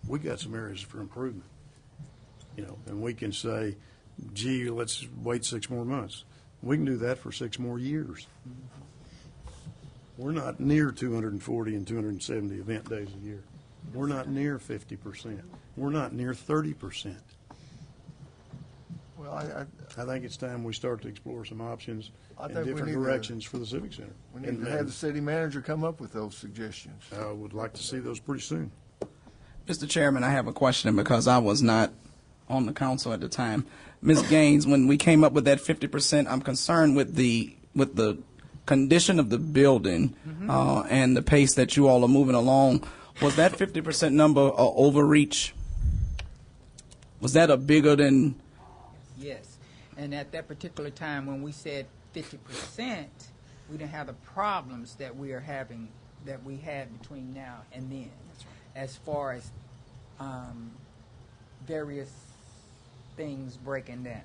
we got some areas for improvement. And we can say, gee, let's wait 6 more months. We can do that for 6 more years. We're not near 240 and 270 event days a year. We're not near 50%. We're not near 30%. Well, I think it's time we start to explore some options in think we different need to- directions for the Civic Center. We need to have the city manager come up with those suggestions. I would like to see those pretty soon. Mr. Chairman, I have a question because I was not on the council at the time. Ms. Gaines, when we came up with that 50%, I'm concerned with the condition of the building and the pace that you all are moving along. Was that 50% number a overreach? Was that a bigger than? Yes, and at that particular time when we said 50%, we didn't have the problems that we are having, that we had between now and then, as far as various things breaking down.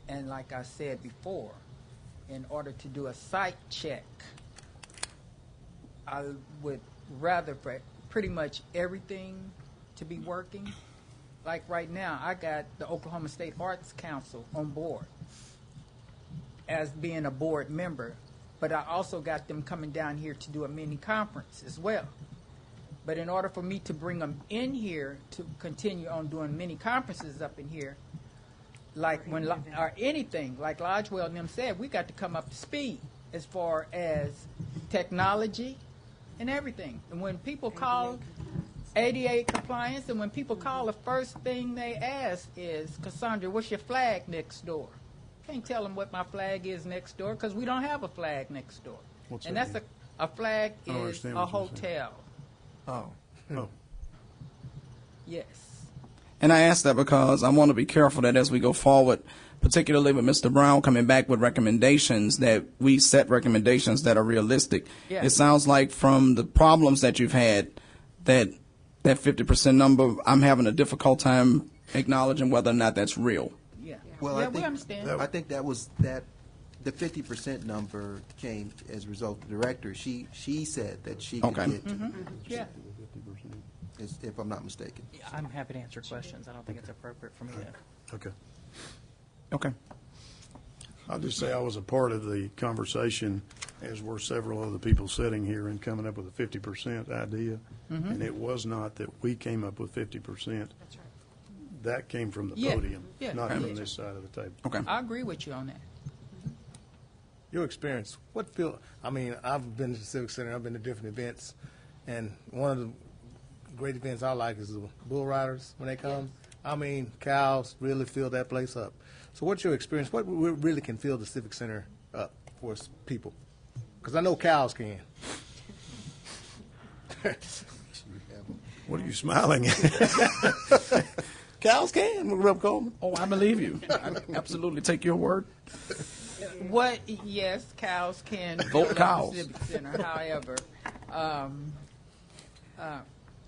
And like I said before, in order to do a site check, I would rather for pretty much everything to be working. Like right now, I got the Oklahoma State Arts Council on board as being a board member, but I also got them coming down here to do a mini conference as well. But in order for me to bring them in here to continue on doing mini conferences up in here, like when or anything, like Lodgewell and them said, we got to come up to speed as far as technology and everything. And when people call ADA compliance, and when people call, the first thing they ask is, Cassandra, what's your flag next door? Can't tell them what my flag is next door because we don't have a flag next door. What's and that that's a flag I don't is understand a what you're saying. hotel. Oh. Yes. And I ask that because I want to be careful that as we go forward, particularly with Mr. Brown coming back with recommendations, that we set recommendations that are realistic. Yeah. It sounds like from the problems that you've had, that 50% number, I'm having a difficult time acknowledging whether or not that's real. Yeah. Well, yeah, I we think, understand. I think that was that. The 50% number came as a result of the director. She said that she could Okay. get, Yeah. if I'm not mistaken. I'm happy to answer questions. I don't think it's appropriate for me to. Okay. Okay. I'll just say I was a part of the conversation, as were several other people sitting here, and coming up with a 50% idea. And it was not that we came up with 50%. That's right. That came from the Yeah. podium, Yeah. not Yeah. from this side of the table. Okay. I agree with you on that. Your experience, I've been to the Civic Center, I've been to different events, and one of the great events I like is the bull riders when they come. Cows really fill that place up. So what's your experience? What really can fill the Civic Center up for us people? Because I know cows can. What are you smiling at? Cows can, Rep. Coleman. Oh, I believe you. I absolutely take your word. Yes, cows can Vote fill up the cows. Civic Center. However,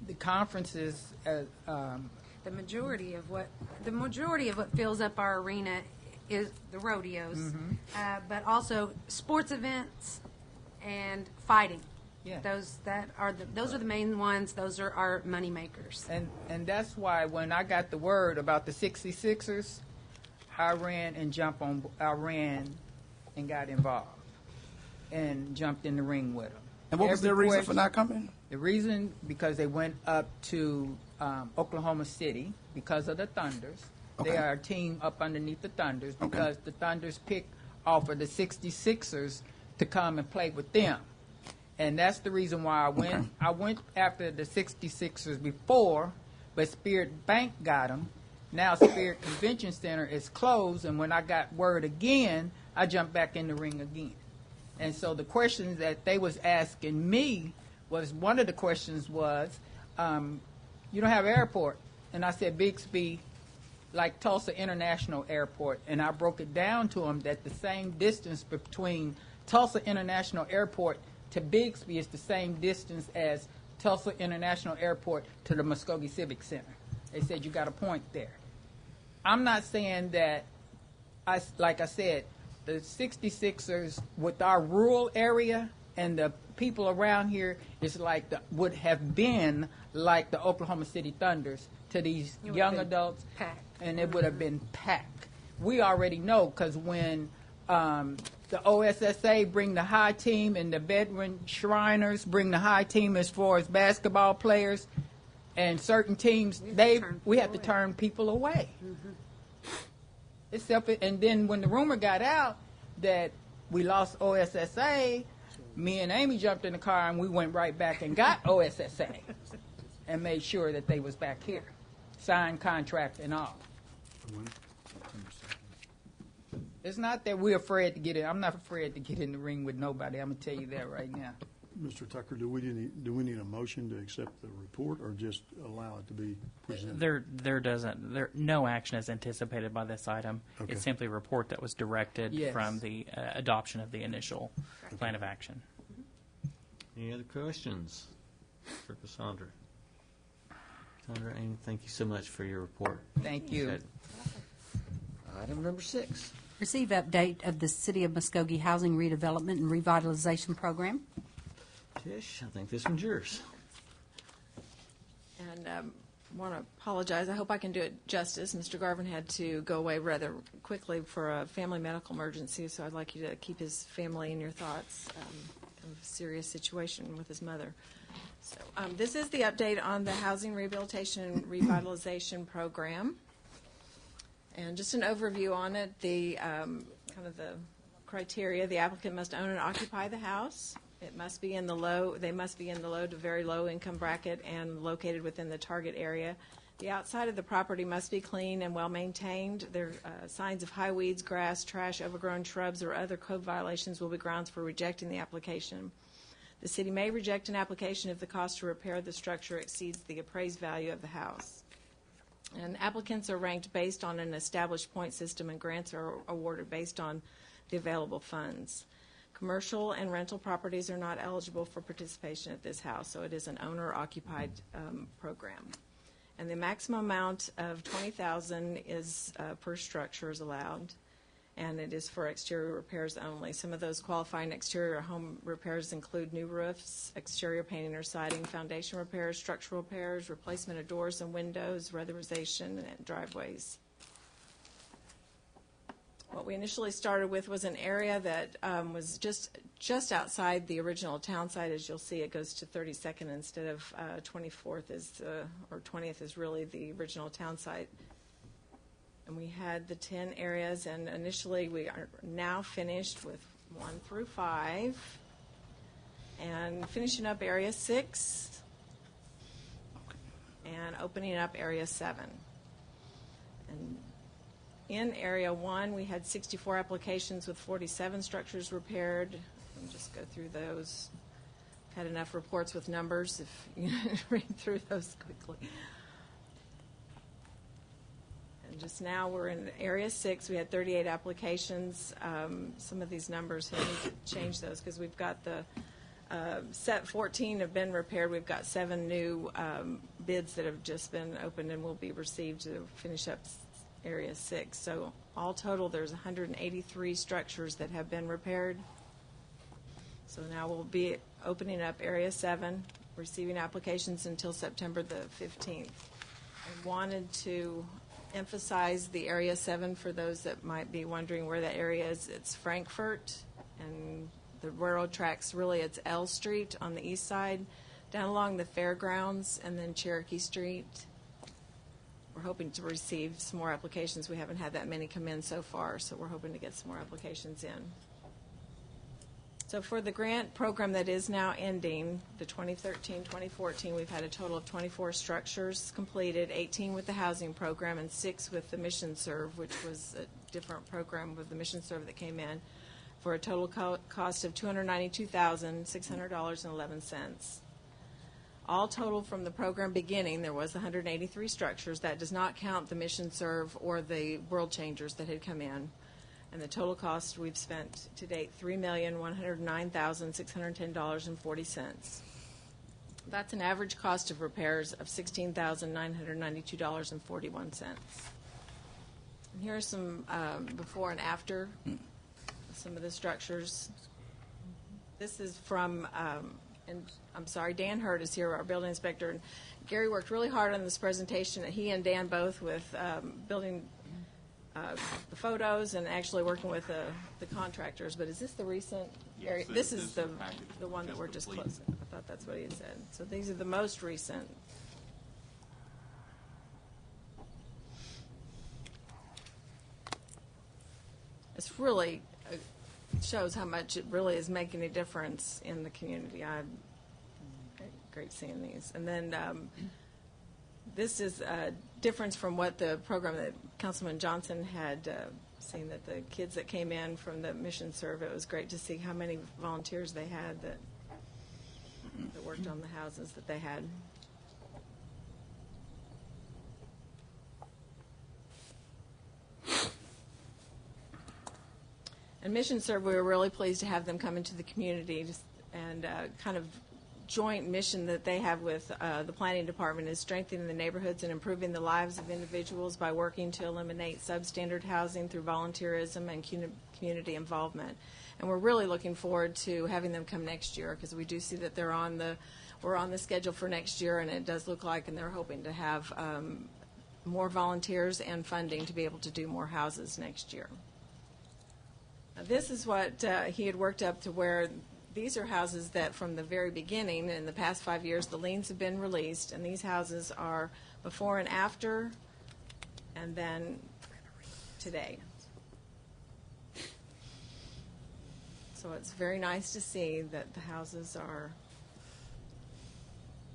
the conferences, The majority of what fills up our arena is the rodeos, but also sports events and fighting. Yeah. Those are the main ones. Those are our money makers. and that's why when I got the word about the 66ers, I ran and got involved and jumped in the ring with them. And what was their reason for not coming? The reason, because they went up to Oklahoma City because of the Thunders. Okay. They are a team up underneath the Thunders because the Thunders picked off of the 66ers to come and play with them. And that's the reason why I went. Okay. I went after the 66ers before, but Spirit Bank got them. Now Spirit Convention Center is closed, and when I got word again, I jumped back in the ring again. And so the questions that they was asking me was, one of the questions was, you don't have an airport. And I said, Bixby, like Tulsa International Airport. And I broke it down to them that the same distance between Tulsa International Airport to Bixby is the same distance as Tulsa International Airport to the Muskogee Civic Center. They said, you got a point there. I'm not saying that, like I said, the 66ers with our rural area and the people around here is like would have been like the Oklahoma City Thunders to these young adults, packed. and it would have been packed. We already know because when the OSSA bring the high team and the veteran Shriners bring the high team as far as basketball players and certain teams, we have to turn people away. Except, and then when the rumor got out that we lost OSSA, me and Amy jumped in the car and we went right back and got OSSA and made sure that they was back here, signed contract and all. It's not that we're afraid to get in. I'm not afraid to get in the ring with nobody. I'm gonna tell you that right now. Mr. Tucker, do we need a motion to accept the report or just allow it to be presented? No action is anticipated by this item. Okay. It's simply a report that was directed Yes. from the adoption of the initial plan of action. Any other questions for Cassandra? Cassandra, Amy, thank you so much for your report. Thank you. Good. Item number 6. Receive update of the City of Muskogee Housing Redevelopment and Revitalization Program. Tish, I think this one's yours. And want to apologize. I hope I can do it justice. Mr. Garvin had to go away rather quickly for a family medical emergency, so I'd like you to keep his family in your thoughts. Kind of a serious situation with his mother. So this is the update on the Housing Rehabilitation and Revitalization Program. And just an overview on it, the kind of the criteria: the applicant must own and occupy the house. It must be in the low, they must be in the low to very low income bracket and located within the target area. The outside of the property must be clean and well maintained. There, signs of high weeds, grass, trash, overgrown shrubs, or other code violations will be grounds for rejecting the application. The city may reject an application if the cost to repair the structure exceeds the appraised value of the house. And applicants are ranked based on an established point system, and grants are awarded based on the available funds. Commercial and rental properties are not eligible for participation at this house, so it is an owner-occupied program. And the maximum amount of $20,000 is per structure is allowed, and it is for exterior repairs only. Some of those qualifying exterior home repairs include new roofs, exterior painting or siding, foundation repairs, structural repairs, replacement of doors and windows, weatherization, and driveways. What we initially started with was an area that was just outside the original town site. As you'll see, it goes to 32nd instead of 24th or 20th is really the original town site. And we had the 10 areas, and initially we are now finished with 1 through 5, and finishing up area 6, and opening up area 7. And in Area 1, we had 64 applications with 47 structures repaired. Let me just go through those. I've had enough reports with numbers if you read through those quickly. And just now we're in Area 6. We had 38 applications. Some of these numbers, we need to change those because we've got the set 14 have been repaired. We've got 7 new bids that have just been opened and will be received to finish up Area 6. So all total, there's 183 structures that have been repaired. So now we'll be opening up Area 7, receiving applications until September the 15th. I wanted to emphasize the Area 7 for those that might be wondering where that area is. It's Frankfurt, and the railroad tracks, really it's L Street on the east side, down along the Fairgrounds, and then Cherokee Street. We're hoping to receive some more applications. We haven't had that many come in so far, so we're hoping to get some more applications in. So for the grant program that is now ending, the 2013-2014, we've had a total of 24 structures completed, 18 with the housing program and 6 with the Mission Serve, which was a different program with the Mission Serve that came in, for a total cost of $292,600.11. All total from the program beginning, there was 183 structures. That does not count the Mission Serve or the World Changers that had come in. And the total cost we've spent to date, $3,109,610.40. That's an average cost of repairs of $16,992.41. And here are some before and after some of the structures. This is from and I'm sorry, Dan Hurd is here, our building inspector. And Gary worked really hard on this presentation. He and Dan both with building the photos and actually working with the contractors. But is this the recent? Yes, Gary, this is the one that we're just closing. I thought that's what he had said. So these are the most recent. It's really shows how much it really is making a difference in the community. Great seeing these. And then this is a difference from what the program that Councilman Johnson had seen, that the kids that came in from the Mission Serve, it was great to see how many volunteers they had that worked on the houses that they had. And Mission Serve, we were really pleased to have them come into the community, and kind of joint mission that they have with the planning department is strengthening the neighborhoods and improving the lives of individuals by working to eliminate substandard housing through volunteerism and community involvement. And we're really looking forward to having them come next year, because we do see that we're on the schedule for next year, and it does look like, and they're hoping to have more volunteers and funding to be able to do more houses next year. Now, this is what he had worked up to, where these are houses that from the very beginning, in the past 5 years, the liens have been released, and these houses are before and after, and then today. So it's very nice to see that the houses are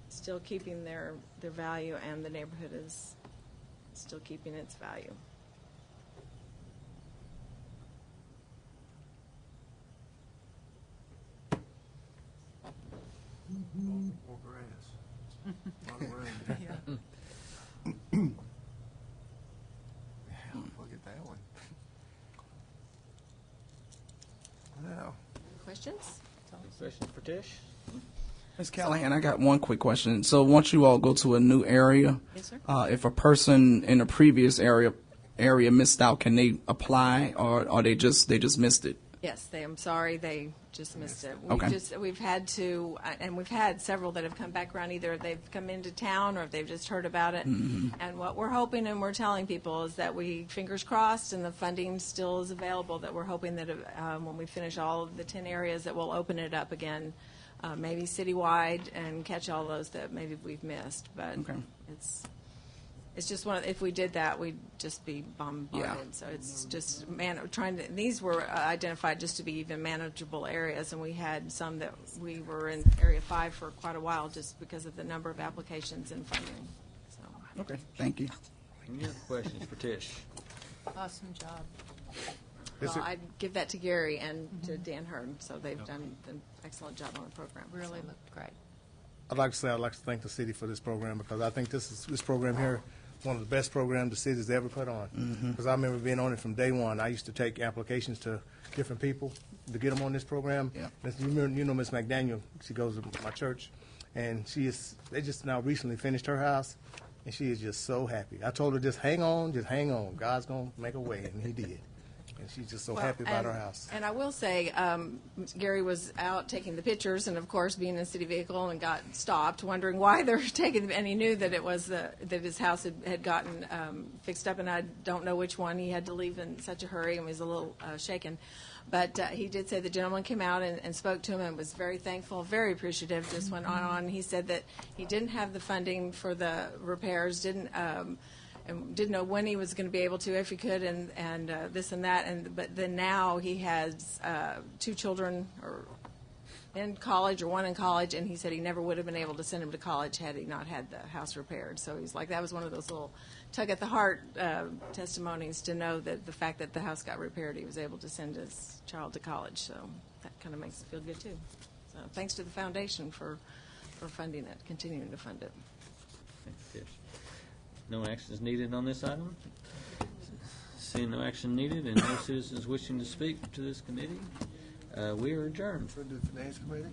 still keeping their value, and the neighborhood is still keeping its value. More grass. Lot of room. Yeah, look at that one. Wow. Questions? Question for Tish? Ms. Callahan, I got one quick question. So once you all go to a new area, Yes, sir. if a person in a previous area missed out, can they apply, or they just missed it? Yes, I'm sorry, they just missed it. Okay. We've had to, and we've had several that have come back around. Either they've come into town or they've just heard about it. Mm-hmm. And what we're hoping and we're telling people is that fingers crossed, and the funding still is available, that we're hoping that when we finish all of the 10 areas, that we'll open it up again, maybe citywide, and catch all those that maybe we've missed. But Okay. it's just if we did that, we'd just be bombarded. Yeah. So it's just these were identified just to be even manageable areas, and we had some that we were in Area 5 for quite a while just because of the number of applications and funding. So. Okay, thank you. Any other questions for Tish? Awesome job. Well, I'd give that to Gary and to Dan Hearn, so they've done an excellent job on the program. Really looked great. I'd like to thank the city for this program, because I think this program here is one of the best programs the city's ever put on. Because I remember being on it from day one. I used to take applications to different people to get them on this program. Yeah. You know Miss McDaniel, she goes to my church, and they just now recently finished her house, and she is just so happy. I told her, just hang on. God's going to make a way, and he did. And she's just so happy about her house. And I will say, Gary was out taking the pictures, and of course, being in a city vehicle, and got stopped, wondering why they're taking. And he knew that it was that his house had gotten fixed up, and I don't know which one. He had to leave in such a hurry and was a little shaken. But he did say the gentleman came out and spoke to him and was very thankful, very appreciative. Just went on. He said that he didn't have the funding for the repairs, and didn't know when he was going to be able to, if he could, and this and that. But then now he has 2 children in college, or one in college, and he said he never would have been able to send him to college had he not had the house repaired. So he's like, that was one of those little tug at the heart testimonies, to know that the fact that the house got repaired, he was able to send his child to college. So that kind of makes it feel good too. So thanks to the foundation for funding it, continuing to fund it. Thanks, Tish. No action is needed on this item. Seeing no action needed and no citizens wishing to speak to this committee, we are adjourned. For the Finance Committee.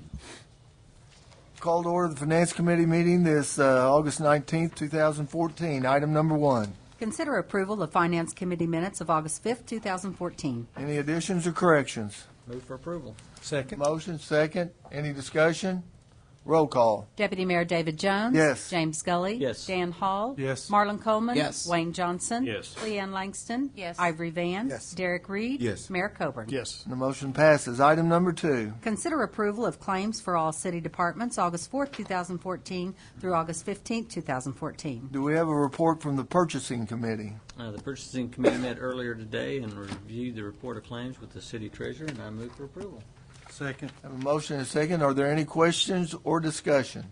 Call to order the Finance Committee meeting this August 19th, 2014. Item number 1. Consider approval of Finance Committee minutes of August 5th, 2014. Any additions or corrections? Move for approval. Second. Motion second. Any discussion? Roll call. Deputy Mayor David Jones. Yes. James Scully. Yes. Dan Hall. Yes. Marlon Coleman. Yes. Wayne Johnson. Yes. Leanne Langston. Yes. Ivory Van. Yes. Derek Reed. Yes. Mayor Coburn. Yes. The motion passes. Item number 2. Consider approval of claims for all city departments August 4th, 2014 through August 15th, 2014. Do we have a report from the Purchasing Committee? The Purchasing Committee met earlier today and reviewed the report of claims with the city treasurer, and I move for approval. Second. Have a motion and a second. Are there any questions or discussion?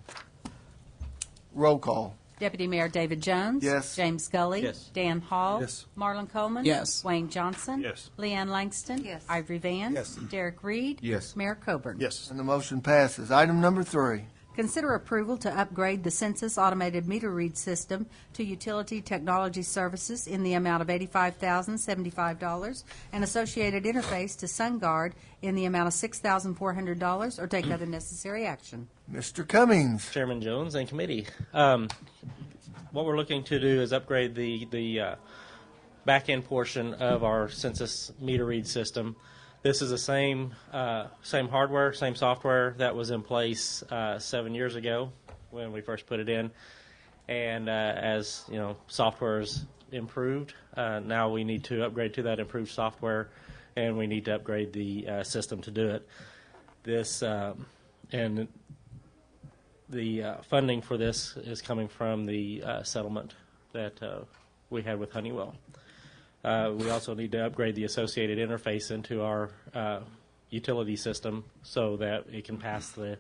Roll call. Deputy Mayor David Jones. Yes. James Scully. Yes. Dan Hall. Yes. Marlon Coleman. Yes. Wayne Johnson. Yes. Leanne Langston. Yes. Ivory Van. Yes. Derek Reed. Yes. Mayor Coburn. Yes. And the motion passes. Item number 3. Consider approval to upgrade the Census automated meter read system to Utility Technology Services in the amount of $85,075 and associated interface to SunGuard in the amount of $6,400, or take other necessary action. Mr. Cummings. Chairman Jones and committee. What we're looking to do is upgrade the back-end portion of our census meter read system. This is the same hardware, same software that was in place 7 years ago when we first put it in. And as you know, software is improved. Now we need to upgrade to that improved software, and we need to upgrade the system to do it. This and the funding for this is coming from the settlement that we had with Honeywell. We also need to upgrade the associated interface into our utility system so that it can pass the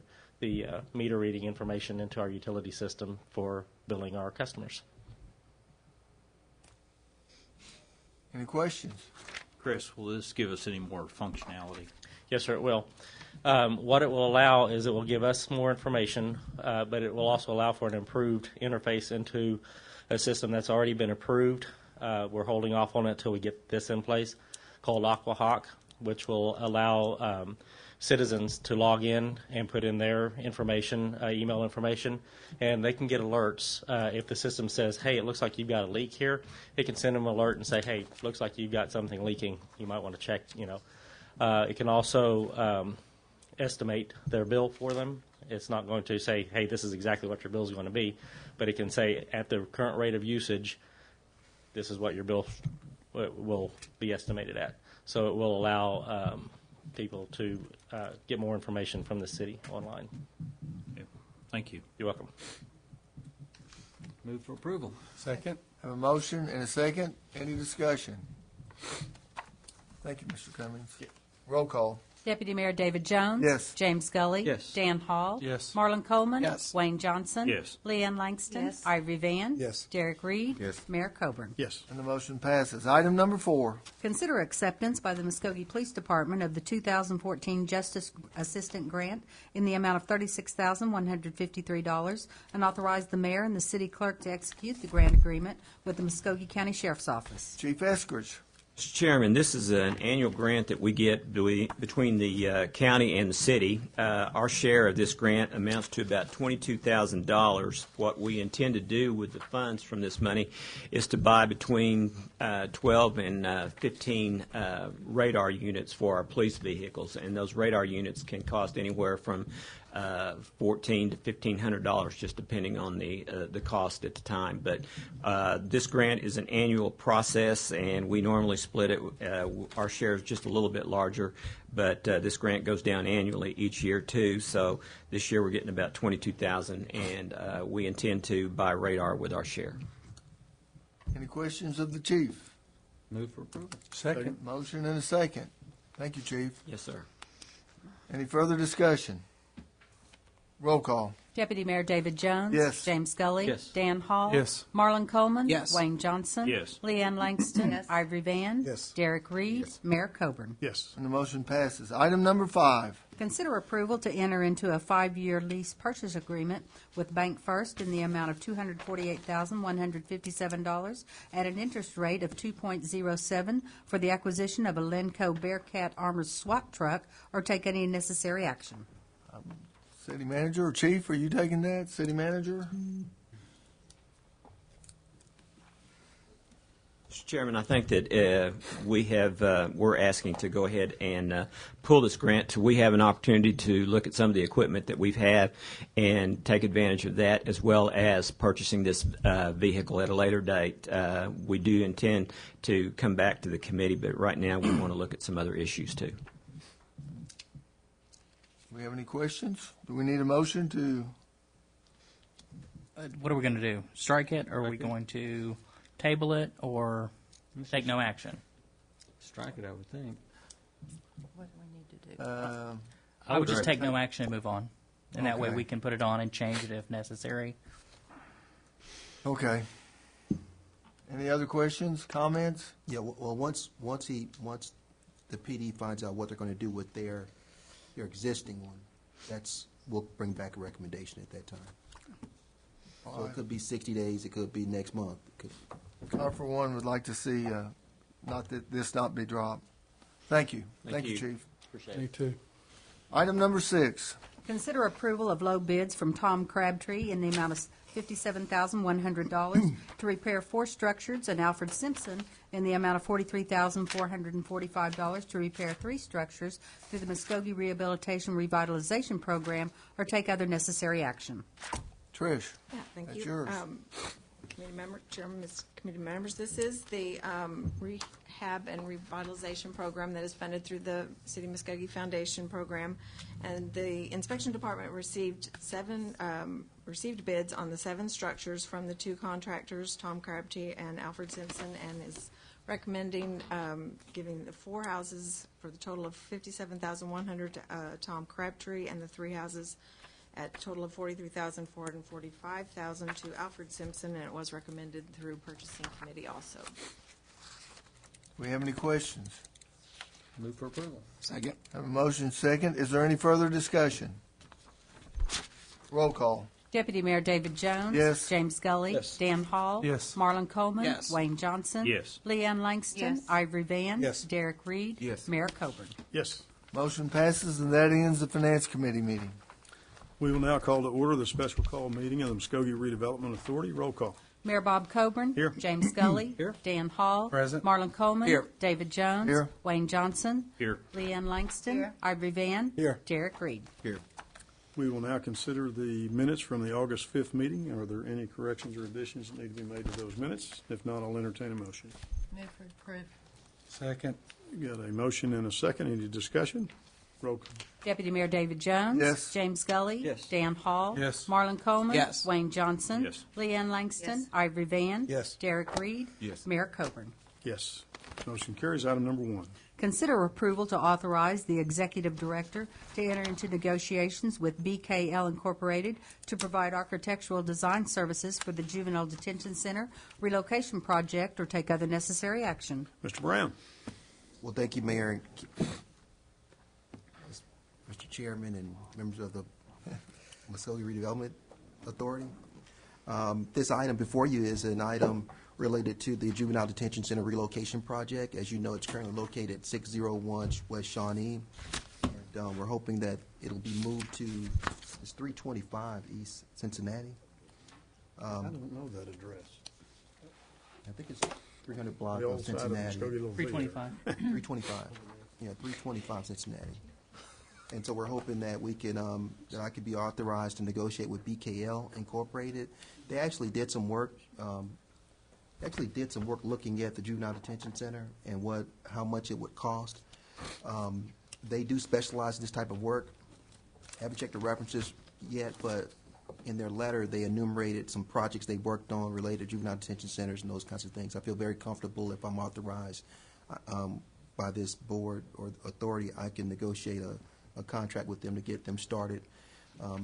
meter reading information into our utility system for billing our customers. Any questions? Chris, will this give us any more functionality? Yes, sir, it will. What it will allow is it will give us more information, but it will also allow for an improved interface into a system that's already been approved. We're holding off on it until we get this in place, called Aqua Hawk, which will allow citizens to log in and put in their information, email information, and they can get alerts. If the system says, hey, it looks like you've got a leak here, it can send them an alert and say, hey, it looks like you've got something leaking. You might want to check, It can also estimate their bill for them. It's not going to say, hey, this is exactly what your bill is going to be, but it can say, at the current rate of usage, this is what your bill will be estimated at. So it will allow people to get more information from the city online. Yeah. Thank you. You're welcome. Move for approval. Second. Have a motion and a second. Any discussion? Thank you, Mr. Cummings. Roll call. Deputy Mayor David Jones. Yes. James Gully. Yes. Dan Hall. Yes. Marlon Coleman. Yes. Wayne Johnson. Yes. Leanne Langston. Yes. Ivory Van. Yes. Derek Reed. Yes. Mayor Coburn. Yes. And the motion passes. Item number 4. Consider acceptance by the Muskogee Police Department of the 2014 Justice Assistant Grant in the amount of $36,153 and authorize the mayor and the city clerk to execute the grant agreement with the Muskogee County Sheriff's Office. Chief Eskridge. Mr. Chairman, this is an annual grant that we get between the county and the city. Our share of this grant amounts to about $22,000. What we intend to do with the funds from this money is to buy between 12 and 15 radar units for our police vehicles, and those radar units can cost anywhere from $1,400 to $1,500, just depending on the cost at the time. But this grant is an annual process, and we normally split it. Our share is just a little bit larger, but this grant goes down annually each year too. So this year we're getting about $22,000, and we intend to buy radar with our share. Any questions of the chief? Move for approval. Second. Motion and a second. Thank you, Chief. Yes, sir. Any further discussion? Roll call. Deputy Mayor David Jones. Yes. James Gully. Yes. Dan Hall. Yes. Marlon Coleman. Yes. Wayne Johnson. Yes. Leanne Langston. Yes. Ivory Van. Yes. Derek Reed. Mayor Coburn. Yes. And the motion passes. Item number 5. Consider approval to enter into a 5-year lease purchase agreement with Bank First in the amount of $248,157 at an interest rate of 2.07 for the acquisition of a Lenco Bearcat Armored SWAT truck, or take any necessary action. City Manager or Chief, are you taking that? City Manager? Mr. Chairman, I think that we're asking to go ahead and pull this grant till we have an opportunity to look at some of the equipment that we've had and take advantage of that, as well as purchasing this vehicle at a later date. We do intend to come back to the committee, but right now we want to look at some other issues too. Do we have any questions? Do we need a motion to? What are we going to do? Strike it, or are we going to table it, or take no action? Strike it, I would think. What do we need to do? I would just take no action and move on. And that way we can put it on and change it if necessary. Okay. Any other questions, comments? Yeah, well, once the PD finds out what they're going to do with their existing one, we'll bring back a recommendation at that time. So it could be 60 days, it could be next month. I, for one, would like to see this not be dropped. Thank you. Thank you, Chief. Appreciate it. Me too. Item number 6. Consider approval of low bids from Tom Crabtree in the amount of $57,100 to repair 4 structures, and Alfred Simpson in the amount of $43,445 to repair 3 structures through the Muskogee Rehabilitation Revitalization Program, or take other necessary action. Trish. Yeah, thank That's you. yours. Committee member, Chairman, committee members, this is the Rehab and Revitalization Program that is funded through the City of Muskogee Foundation Program, and the Inspection Department received bids on the 7 structures from the 2 contractors, Tom Crabtree and Alfred Simpson, and is recommending giving the 4 houses for the total of $57,100 to Tom Crabtree, and the 3 houses at a total of $43,445,000 to Alfred Simpson, and it was recommended through Purchasing Committee also. We have any questions? Move for approval. Second. Have a motion second. Is there any further discussion? Roll call. Deputy Mayor David Jones. Yes. James Gully. Yes. Dan Hall. Yes. Marlon Coleman. Yes. Wayne Johnson. Yes. Leanne Langston. Yes. Ivory Van. Yes. Derek Reed. Yes. Mayor Coburn. Yes. Motion passes, and that ends the Finance Committee meeting. We will now call to order the special call meeting of the Muskogee Redevelopment Authority. Roll call. Mayor Bob Coburn. Here. James Gully. Here. Dan Hall. Present. Marlon Coleman. Here. David Jones. Here. Wayne Johnson. Here. Leanne Langston. Here. Ivory Van. Here. Derek Reed. Here. We will now consider the minutes from the August 5th meeting. Are there any corrections or additions that need to be made to those minutes? If not, I'll entertain a motion. Move for approve. Second. Got a motion and a second. Any discussion? Roll call. Deputy Mayor David Jones. Yes. James Gully. Yes. Dan Hall. Yes. Marlon Coleman. Yes. Wayne Johnson. Yes. Leanne Langston. Yes. Ivory Van. Yes. Derek Reed. Yes. Mayor Coburn. Yes. Motion carries. Item number 1. Consider approval to authorize the executive director to enter into negotiations with BKL Incorporated to provide architectural design services for the Juvenile Detention Center relocation project or take other necessary action. Mr. Brown. Well, thank you, Mayor, and Mr. Chairman, and members of the Muskogee Redevelopment Authority. This item before you is an item related to the Juvenile Detention Center relocation project. As you know, it's currently located at 601 West Shawnee. And we're hoping that it'll be moved to, it's 325 East Cincinnati. I don't know that address. I think it's 300 block The of old side of Cincinnati. Muskogee Little Theater. 325. 325. Yeah, 325 Cincinnati. And so we're hoping that we can, that I could be authorized to negotiate with BKL Incorporated. They actually did some work, looking at the Juvenile Detention Center and how much it would cost. They do specialize in this type of work. Haven't checked the references yet, but in their letter, they enumerated some projects they worked on related to juvenile detention centers and those kinds of things. I feel very comfortable if I'm authorized by this board or authority, I can negotiate a contract with them to get them started. Of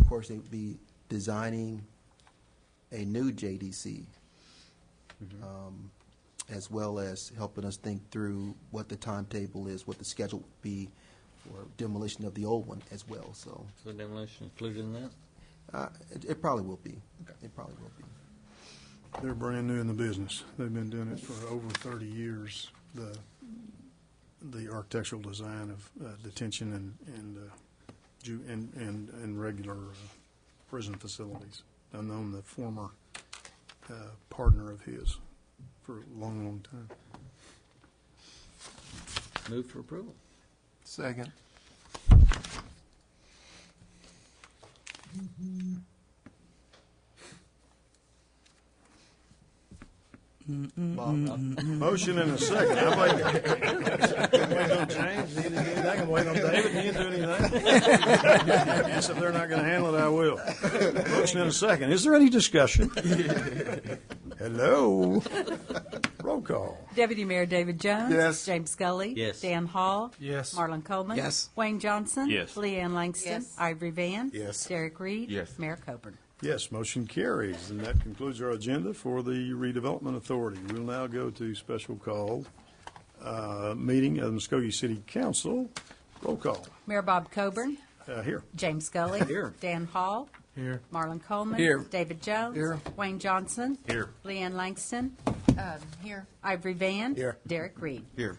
course, they would be designing a new JDC, as well as helping us think through what the timetable is, what the schedule would be for demolition of the old one as well. So, So demolition included in that? it probably will be. It probably will be. They're brand new in the business. They've been doing it for over 30 years. The architectural design of detention and regular prison facilities. I've known the former partner of his for a long, long time. Move for approval. Second. Motion and a second. I'm waiting on James. He didn't do anything. I'm waiting on David. He didn't do anything. Guess if they're not going to handle it, I will. Motion and a second. Is there any discussion? Hello. Roll call. Deputy Mayor David Jones. Yes. James Scully. Yes. Dan Hall. Yes. Marlon Coleman. Yes. Wayne Johnson. Yes. Leanne Langston. Yes. Ivory Van. Yes. Derek Reed. Yes. Mayor Coburn. Yes, motion carries, and that concludes our agenda for the Redevelopment Authority. We'll now go to special call meeting of the Muskogee City Council. Roll call. Mayor Bob Coburn. Here. James Scully. Here. Dan Hall. Here. Marlon Coleman. Here. David Jones. Here. Wayne Johnson. Here. Leanne Langston. Here. Ivory Van. Here. Derek Reed. Here.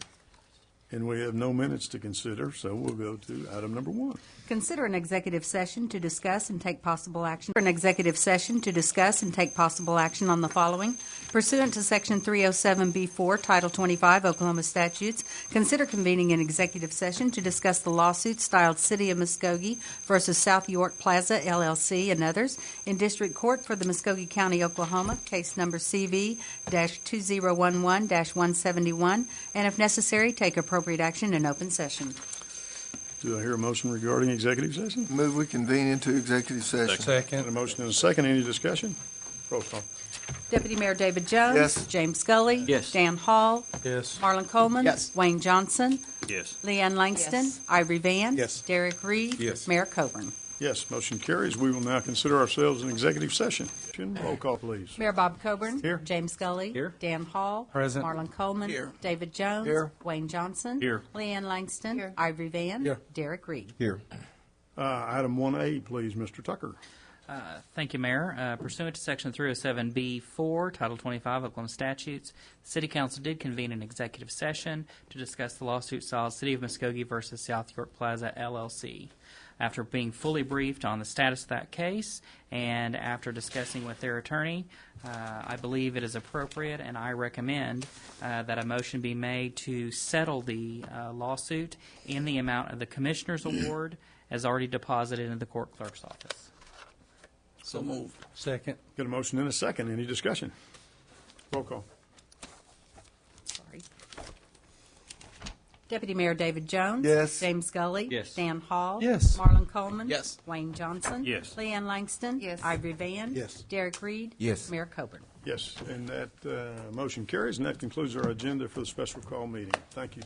And we have no minutes to consider, so we'll go to item number 1. Consider an executive session to discuss and take possible action. An executive session to discuss and take possible action on the following. Pursuant to Section 307B4, Title 25, Oklahoma statutes, consider convening an executive session to discuss the lawsuit styled City of Muskogee versus South York Plaza, LLC, and others in District Court for the Muskogee County, Oklahoma, case number CV-2011-171, and if necessary, take appropriate action in open session. Do I hear a motion regarding executive session? Move we convene into executive session. And a motion and a second. Any discussion? Roll call. Deputy Mayor David Jones. Yes. James Scully. Yes. Dan Hall. Yes. Marlon Coleman. Yes. Wayne Johnson. Yes. Leanne Langston. Yes. Ivory Van. Yes. Derek Reed. Yes. Mayor Coburn. Yes, motion carries. We will now consider ourselves in executive session. Roll call, please. Mayor Bob Coburn. Here. James Scully. Here. Dan Hall. Present. Marlon Coleman. Here. David Jones. Here. Wayne Johnson. Here. Leanne Langston. Here. Ivory Van. Here. Derek Reed. Here. Item 1A, please, Mr. Tucker. Thank you, Mayor. Pursuant to Section 307B4, Title 25 Oklahoma Statutes, the City Council did convene an executive session to discuss the lawsuit filed City of Muskogee versus South York Plaza, LLC. After being fully briefed on the status of that case and after discussing with their attorney, I believe it is appropriate and I recommend that a motion be made to settle the lawsuit in the amount of the Commissioner's Award as already deposited in the court clerk's office. So moved. Second. Got a motion and a second. Any discussion? Roll call. Sorry. Deputy Mayor David Jones. Yes. James Scully. Yes. Dan Hall. Yes. Marlon Coleman. Yes. Wayne Johnson. Yes. Leanne Langston. Yes. Ivory Van. Yes. Derek Reed. Yes. Mayor Coburn. Yes, and that motion carries, and that concludes our agenda for the special call meeting. Thank you.